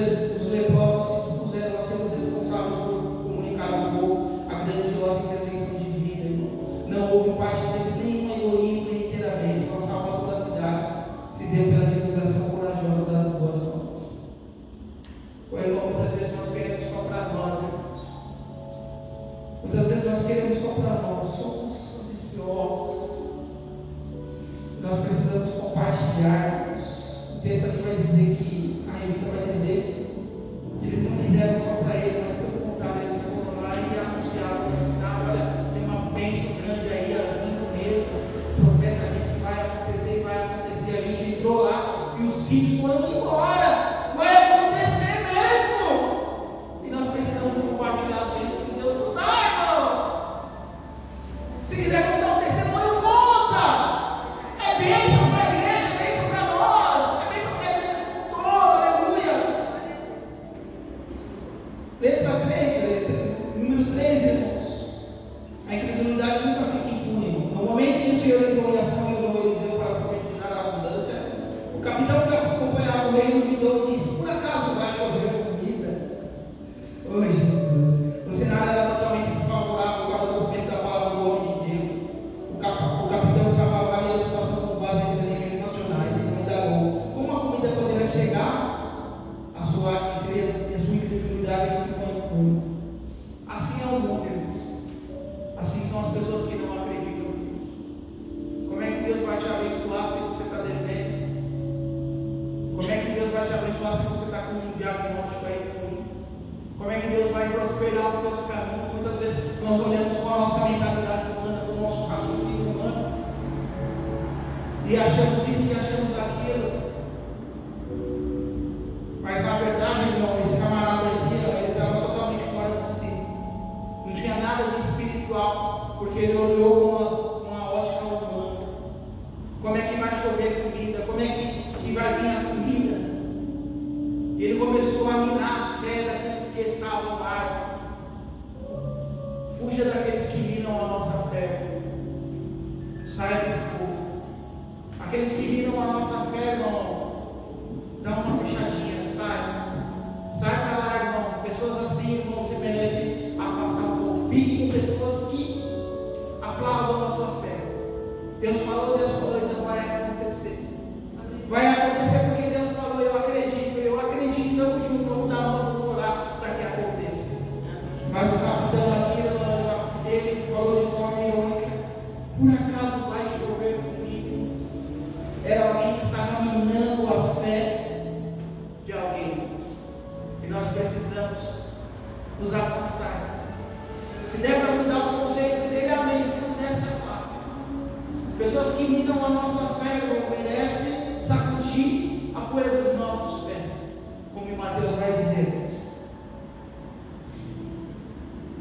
leprosos se dispuseram a ser os responsáveis por comunicar ao povo a grandiosa intervenção divina, irmão. Não houve parte deles nenhum egoísmo e reiteramento. A salvação da cidade se deu pela divulgação corajosa das boas novas. O irmão, muitas vezes nós queremos só para nós, irmãos. Muitas vezes nós queremos só para nós, somos ambiciosos. Nós precisamos compartilhar, irmãos. O texto aqui vai dizer que, a Evita vai dizer que eles não quiseram só para ele, mas pelo contrário, eles foram lá e anunciaram, ensinaram, olha, tem uma bênção grande aí, vindo mesmo. O profeta disse que vai acontecer e vai acontecer. A gente entrou lá e os filhos foram embora. Vai acontecer mesmo. E nós precisamos compartilhar as bênçãos que Deus nos dá, irmão. Se quiser contar um testemunho, conta. É bênção para a igreja, é bênção para nós, é bênção para a igreja como um todo, aleluia. Letra 3, número 3, irmãos. A incredulidade nunca fica impune, irmão. No momento que o Senhor entrou em ação e usou Eliseu para profetizar a abundância, o capitão que acompanhava o rei duvidou e disse: por acaso vai chover comida? Oh, Jesus! O cenário era totalmente desfavorável para o cumprimento da palavra do homem de Deus. O capitão estava avaliando a situação com base em elementos nacionais e indagou: como a comida poderá chegar? A sua incredulidade não ficou impune. Assim é o mundo, irmãos. Assim são as pessoas que não acreditam em Deus. Como é que Deus vai te abençoar se você está devendo? Como é que Deus vai te abençoar se você está com um diagnóstico aí ruim? Como é que Deus vai prosperar os seus caminhos? Muitas vezes nós olhamos com a nossa mentalidade humana, com o nosso raciocínio humano, e achamos isso e achamos aquilo. Mas na verdade, irmão, esse camarada aqui, ele estava totalmente fora de si. Não tinha nada de espiritual, porque ele olhou com uma ótica humana. Como é que vai chover comida? Como é que vai vir a comida? E ele começou a minar a fé daqueles que estavam lá. Fuja daqueles que minam a nossa fé. Saia desse povo. Aqueles que minam a nossa fé, irmão, dá uma fechadinha, sai. Sai para lá, irmão. Pessoas assim, irmão, se merecem afastar um pouco. Fique com pessoas que aplaudam a sua fé. Deus falou, então vai acontecer. Vai acontecer porque Deus falou, eu acredito, estamos juntos, vamos dar a mão, vamos orar para que aconteça. Mas o capitão aqui, irmão, ele falou de forma irônica: por acaso vai chover comigo? Era alguém que estava minando a fé precisamos nos afastar. Se der para mudar o conceito dele, amém. Se não der, sai lá. Pessoas que minam a nossa fé, como merece sacudir a poeira dos nossos pés, como Mateus vai dizer.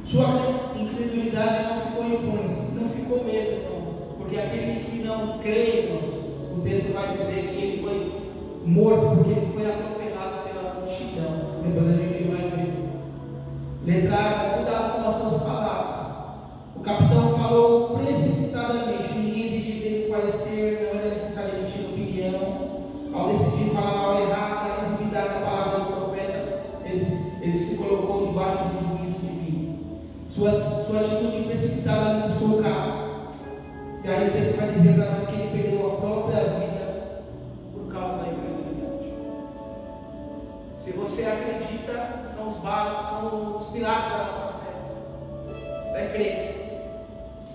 Sua incredulidade não ficou impune, não ficou mesmo, irmão, porque aquele que não crê, irmãos, o texto vai dizer que ele foi morto porque ele foi atropelado pela multidão. Depois a gente vai ver. Letrado, cuidado com as suas palavras. O capitão falou precipitadamente, ninguém exigiu dele parecer, não era necessário emitir opinião. Ao decidir falar a hora errada e duvidar da palavra do profeta, ele se colocou debaixo do juízo divino. Sua atitude precipitada lhe custou o carro. E aí o texto vai dizer para nós que ele perdeu a própria vida por causa da incredulidade. Se você acredita, são os pilares da nossa fé. É crer,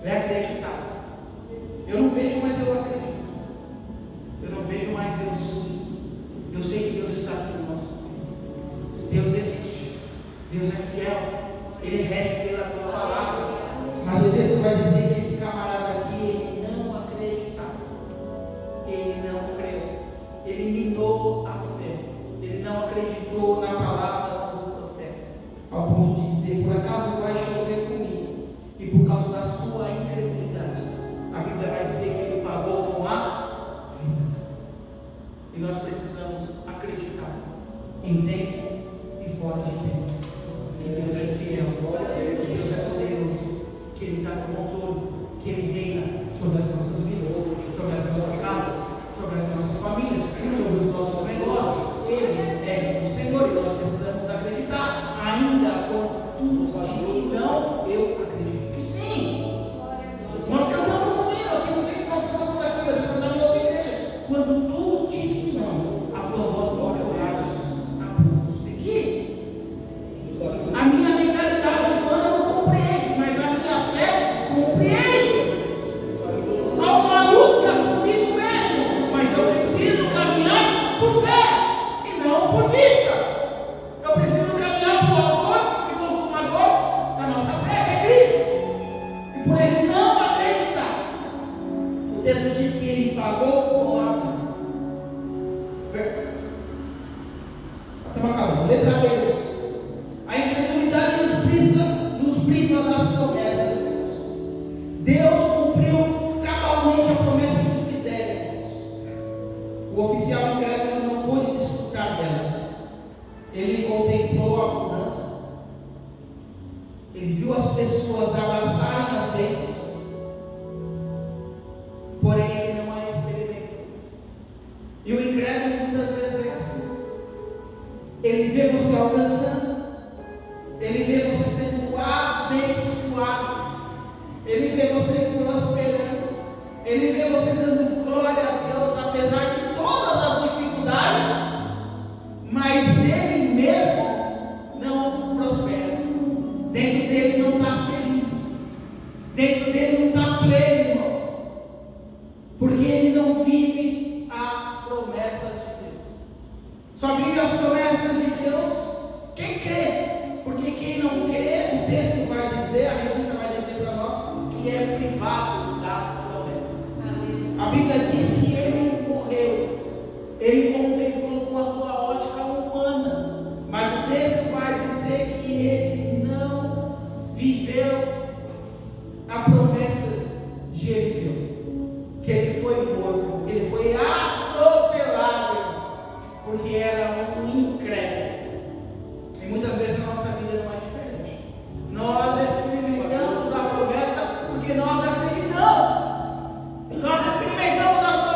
é acreditar. Eu não vejo, mas eu acredito. Eu não vejo, mas eu sinto. Eu sei que Deus está aqui no nosso meio. Deus existe. Deus é fiel. Ele rege pela sua palavra. Mas o texto vai dizer que esse camarada aqui, ele não acreditava. Ele não creu. Ele minou a fé. Ele não acreditou na palavra do profeta. Ao ponto de dizer, por acaso vai chover comigo? E por causa da sua incredulidade, a Bíblia vai dizer que ele pagou com a vida. E nós precisamos acreditar em tempo e fora de tempo. Que Deus é fiel, que Deus é poderoso, que Ele está no controle, que Ele reina sobre as nossas vidas, sobre as nossas casas, sobre as nossas famílias, sobre os nossos negócios. Ele é o Senhor e nós precisamos acreditar, ainda quando tudo diz que não, eu acredito que sim. Nós cantamos no hino, aqui não sei se nós cantamos aqui, mas eu cantamos em outra igreja. Quando tudo diz que não, a tua voz pode orar a seguir. A minha mentalidade humana não compreende, mas a minha fé compreende. Há uma luta comigo mesmo, mas eu preciso caminhar por fé e não por vista. Eu preciso caminhar por autor e consumador da nossa fé, que é Cristo. E por ele não acreditar, o texto diz que ele pagou com a vida. Estamos acabando. Letra B. A incredulidade nos priva das promessas. Deus cumpriu cabalmente a promessa que nos fizeram. O oficial incrédulo não pôde desfrutar dela. Ele contemplou a abundância. Ele viu as pessoas abraçarem as bênçãos. Porém, ele não a experimentou. E o incrédulo muitas vezes é assim. Ele vê você alcançando. Ele vê você sendo abençoado. Ele vê você prosperando. Ele vê você dando glória a Deus, apesar de todas as dificuldades. Mas ele mesmo não prospera. Dentro dele não está feliz. Dentro dele não está pleno, irmãos. Porque ele não vive as promessas de Deus. Só vive as promessas de Deus quem crê. Porque quem não crê, o texto vai dizer, a revista vai dizer para nós, que é privado das promessas. A Bíblia diz que ele morreu, ele contemplou com a sua ótica humana, mas o texto vai dizer que ele não viveu a promessa de Eliseu, que ele foi morto, que ele foi atropelado, porque era um incrédulo. E muitas vezes a nossa vida não é diferente. Nós experimentamos a promessa porque nós acreditamos. Nós experimentamos a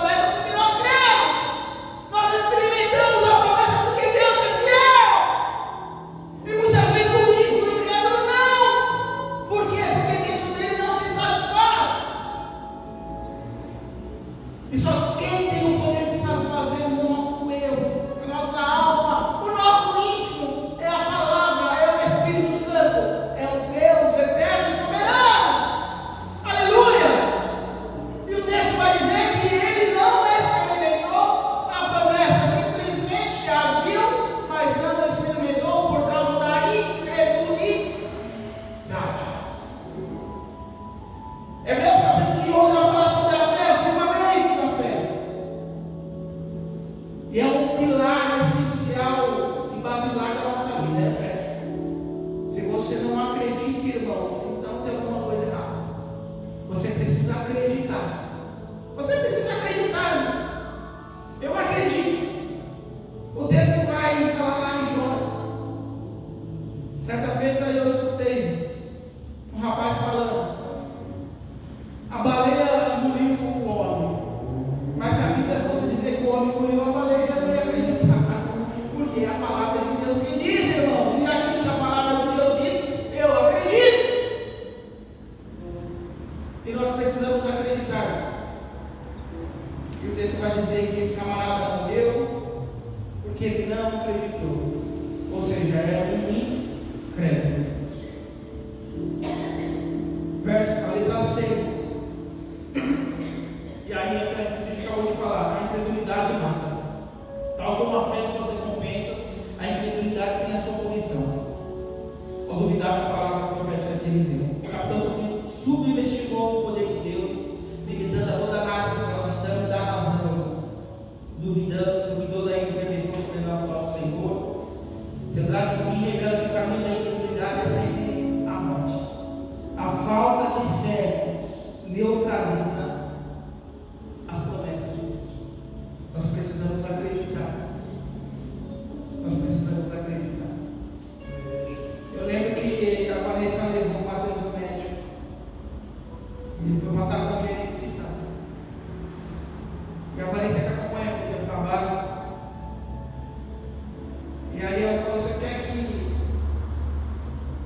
Certa feita eu escutei um rapaz falando: a baleia engoliu o homem. Mas se a Bíblia fosse dizer que o homem engoliu a baleia, eu não ia acreditar. Porque é a palavra de Deus que diz, irmão. E aquilo que a palavra de Deus diz, eu acredito. E nós precisamos acreditar. E o texto vai dizer que esse camarada morreu porque ele não acreditou. Ou seja, era um incrédulo. Verso, a letra 6. E aí é o que a gente acabou de falar: a incredulidade mata. Tal como a fé e suas recompensas, a incredulidade tem a sua punição. Ao duvidar da palavra profética de Eliseu, o capitão subestimou o poder de Deus, limitando a toda análise, duvidando da razão, duvidou da intervenção sobrenatural do Senhor. Centrado no fim, revela que o caminho da incredulidade é sempre a morte. A falta de fé neutraliza as promessas de Deus. Nós precisamos acreditar. Nós precisamos acreditar. Eu lembro que a Vanessa levou o Matheus no médico. Ele foi passar com o geneticista. E a Vanessa que acompanha, porque eu trabalho. E aí ela falou: você quer que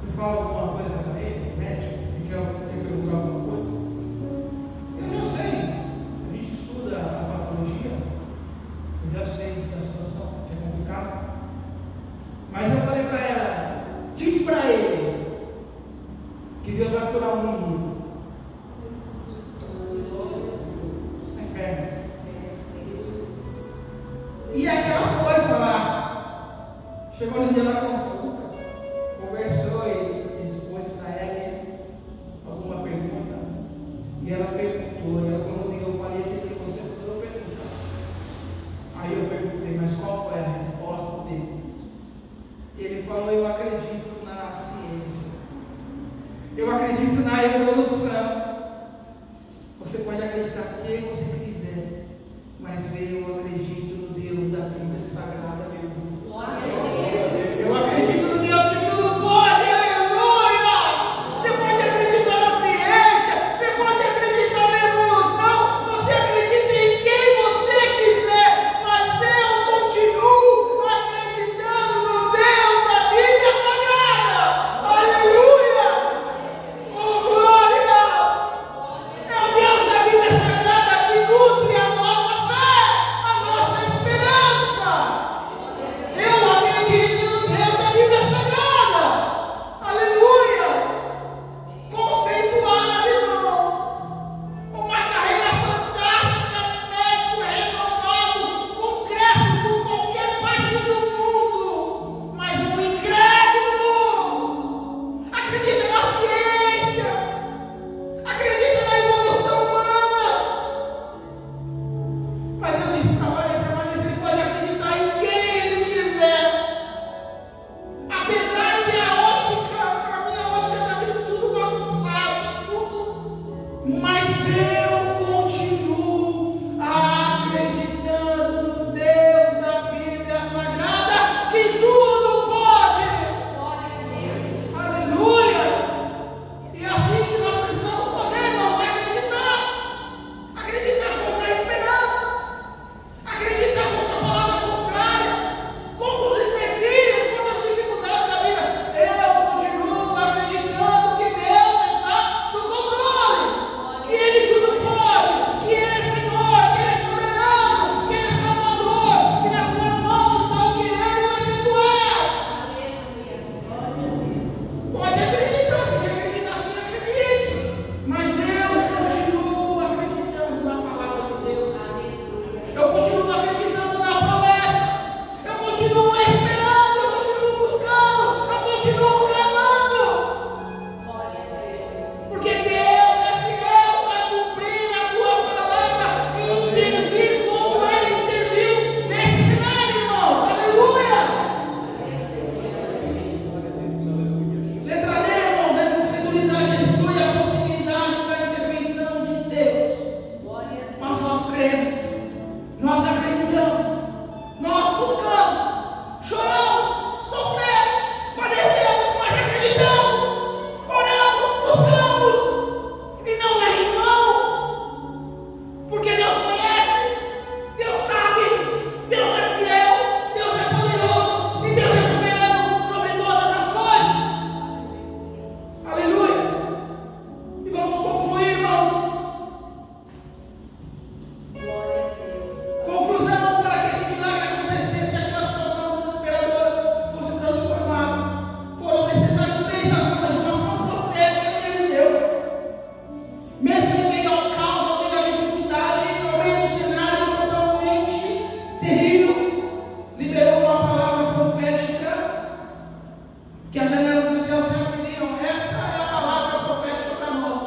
eu fale alguma coisa para ele, médico? Você quer perguntar alguma coisa? Eu já sei. A gente estuda a patologia. Eu já sei da situação, que é complicado. Mas eu falei para ela: diz para ele que Deus vai curar o menino. Enfermos. E aí ela foi falar. Chegou no dia da consulta, conversou e expôs para ela alguma pergunta. E ela perguntou, e ela falou: eu falei aquilo que você precisou perguntar. Aí eu perguntei: mas qual foi a resposta dele? E ele falou: eu acredito na ciência, eu acredito na evolução. Você pode acreditar quem você quiser, mas eu acredito no Deus da Bíblia Sagrada, meu Deus. Eu acredito no Deus que tudo pode, aleluia! Você pode acreditar na ciência, você pode acreditar na evolução, você acredita em quem você quiser, mas eu continuo acreditando no Deus da Bíblia Sagrada, aleluia! Oh, glória! É o Deus da Bíblia Sagrada que nutre a nossa fé, a nossa esperança. realizações, uma ação profética de Eliseu. Mesmo em meio ao caos, ao meio da dificuldade, ao meio do cenário totalmente terrível, liberou uma palavra profética que as janelas do céu se abriram. Essa é a palavra profética para nós.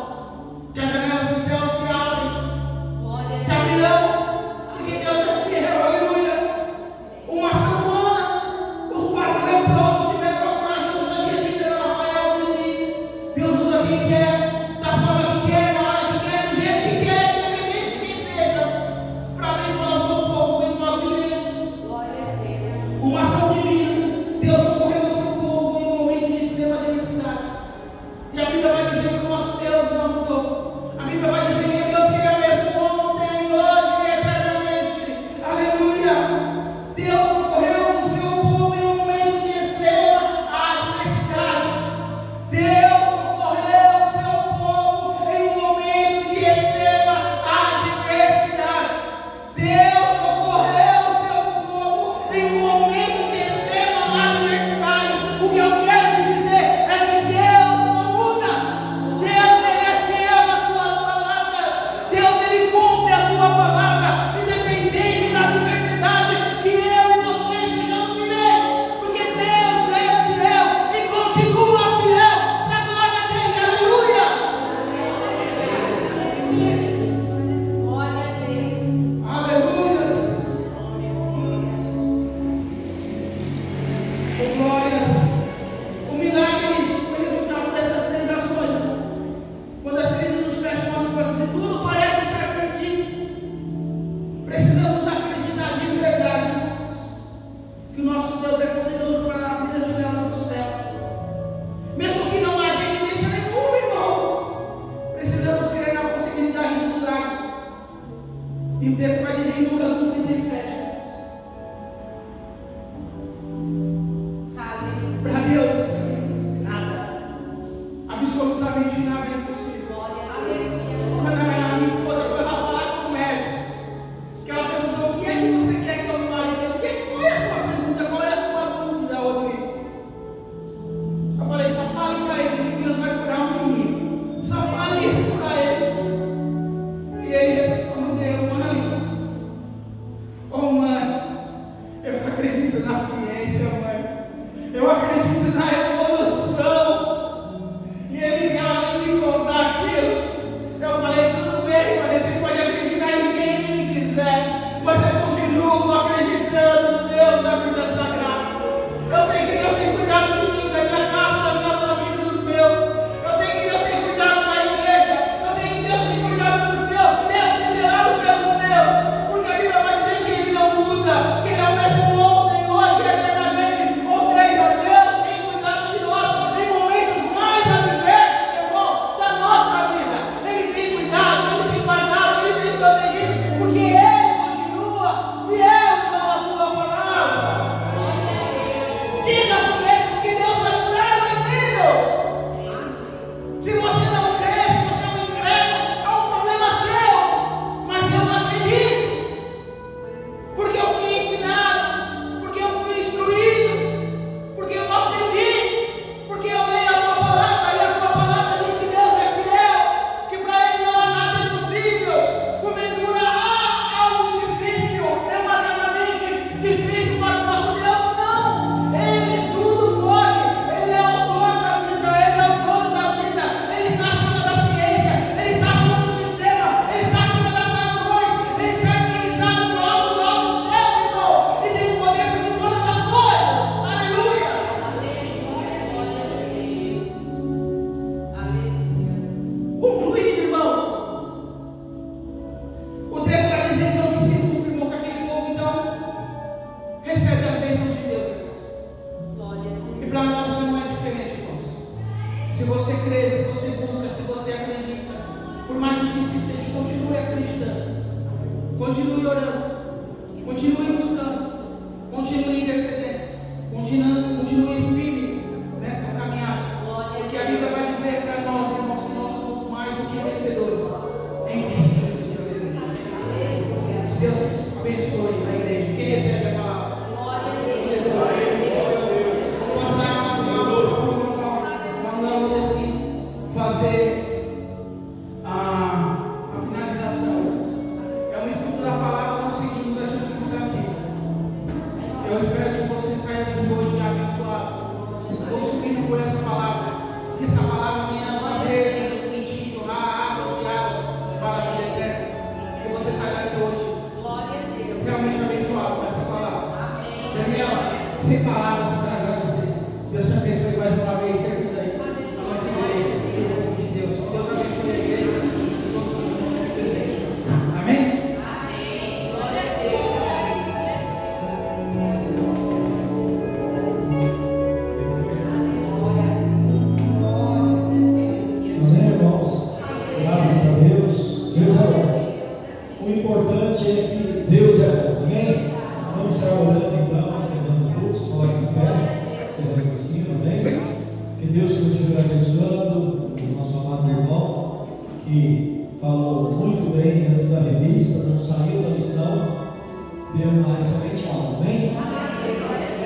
Que as janelas do céu se abrem, se abrirão, porque Deus é fiel, aleluia. Uma semana, os quatro leprosos tiveram a coragem de usar diante de Rafael do inimigo. Deus usa quem quer, da forma que quer, na hora que quer, do jeito que quer, independente de quem seja, para abençoar o teu povo, abençoar o teu reino. Glória a Deus. Uma ação divina. Deus socorreu o seu povo em um momento de extrema adversidade. E a Bíblia vai dizer que o nosso Deus não mudou. A Bíblia vai dizer que é Deus que é o mesmo ontem, hoje e eternamente. Aleluia. Deus socorreu o seu povo em um momento de extrema adversidade. Deus socorreu o seu povo em um momento de extrema adversidade. Deus socorreu o seu povo em um momento de extrema adversidade. O que eu quero te dizer é que Deus não muda. Deus, Ele é fiel na tua palavra. Deus, Ele cumpre a tua palavra, independente da adversidade que eu e você estejamos vivendo. Porque Deus é fiel e continua fiel para a glória dele. Aleluia. Glória a Deus. Aleluia. Glórias. O milagre foi resultado dessas três ações. Quando as crises nos fecham as portas e tudo parece estar perdido, precisamos acreditar de verdade, irmãos, que o nosso Deus é poderoso para abrir as janelas do céu. Mesmo que não haja evidência nenhuma, irmãos, precisamos crer na possibilidade do milagre. E o texto vai dizer em Lucas 1:37. Aleluia. Para Deus, nada, absolutamente nada é impossível. Glória a Deus. Quando a minha esposa foi lá falar com os médicos, que ela perguntou: o que é que você quer que eu fale? Qual é a sua pergunta? Qual é a sua dúvida, Rodrigo? Eu falei: só fale para ele que Deus vai curar um menino. Só fale isso para ele. E ele respondeu: mãe, oh mãe, eu acredito na ciência, mãe. Eu acredito na evolução. E ele veio me contar aquilo. Eu falei: tudo bem, mas ele pode acreditar em quem ele quiser, mas eu continuo acreditando no Deus da Bíblia Sagrada. Eu sei que Deus tem cuidado de mim, da minha casa, da minha família, dos meus. Eu sei que Deus tem cuidado da igreja. Eu sei que Deus tem cuidado dos teus, mesmo miserável pelos teus. Porque a Bíblia vai dizer que Ele não muda, que Ele é o mesmo ontem, hoje e eternamente. Ou seja, Deus tem cuidado de nós em momentos mais adversos, irmão, da nossa vida. Ele tem cuidado, Ele tem guardado, Ele tem protegido, porque Ele continua fiel, irmão, à tua palavra. Glória a Deus. Diga pro médico que Deus vai curar o menino. Se você não crê, se você não incrédulo, é um problema seu. Mas eu não acredito. Porque eu fui ensinado, porque eu fui instruído, porque eu aprendi, porque eu leio a tua palavra e a tua palavra diz que Deus é fiel, que para Ele não há nada impossível. Porventura há algo difícil, demasiadamente difícil para o nosso Deus? Não. Ele tudo pode. Ele é o autor da vida, Ele é o dono da vida. Ele está acima da ciência, Ele está acima do sistema, Ele está acima das nações, Ele está eternizado no alto do alto céu, irmão, e tem poder sobre todas as coisas. Aleluia. Aleluia. Glória a Deus. Aleluia. Concluído, irmãos. O texto vai dizer então que se cumpre, irmão, que aquele povo então recebe as bênçãos de Deus, irmãos. Glória a Deus. E para nós não é diferente, irmãos. Se você crê, se você busca, se você acredita, por mais difícil que seja, continue acreditando, continue orando, continue buscando, continue intercedendo, continue firme nessa caminhada. Glória a Porque a Bíblia vai dizer para nós, irmãos, que nós somos mais do que vencedores em Cristo Jesus. Deus abençoe a igreja. Quem recebe a palavra? Glória a Deus. Glória a Deus. Vou passar uma Deus continue abençoando o nosso amado irmão, que falou muito bem dentro da revista, não saiu da lição, deu uma excelente aula, amém?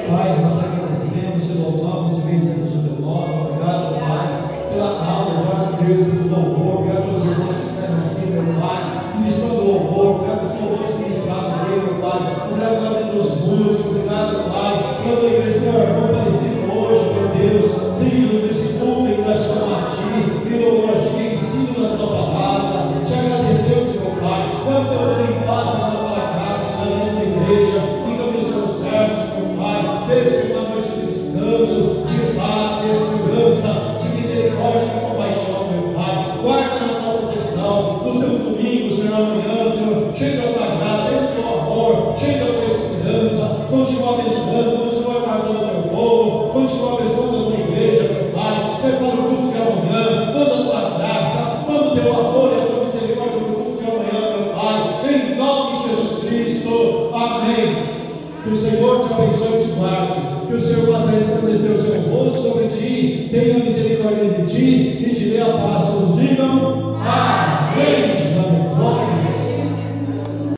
Pai, nós agradecemos, te louvamos e bendizemos o teu nome. Obrigado, Pai, pela aula, obrigado, Deus, pelo louvor, obrigado pelos irmãos que estiveram aqui, meu Pai, ministrando o louvor, obrigado pelos louvores que ministraram aqui, meu Pai, obrigado pelos músicos, obrigado, Pai, pela igreja que meu irmão aparecido hoje, meu Deus, seguindo nesse culto em gratidão a Ti, e louvor a Ti, que ensina na Tua palavra, te agradecemos, meu Pai, quanto eu estou em paz na Tua casa, na Tua igreja, encaminha os Teus servos, meu Pai, desce uma noite de descanso, de paz, de segurança, de misericórdia e compaixão, meu Pai, guarda na Tua proteção, nos Teus domingos, Senhor, amanhã, Senhor, cheio da Tua graça, cheio do Teu amor, cheio da Tua esperança, continua abençoando, continua guardando o Teu povo, continua abençoando a Tua igreja, meu Pai, prepara o culto de amanhã, manda a Tua graça, manda o Teu amor e a Tua misericórdia no culto de amanhã, meu Pai, em nome de Jesus Cristo, amém. Que o Senhor te abençoe e te guarde, que o Senhor faça resplandecer o seu rosto sobre ti, tenha misericórdia de ti e te dê a paz. Todos digam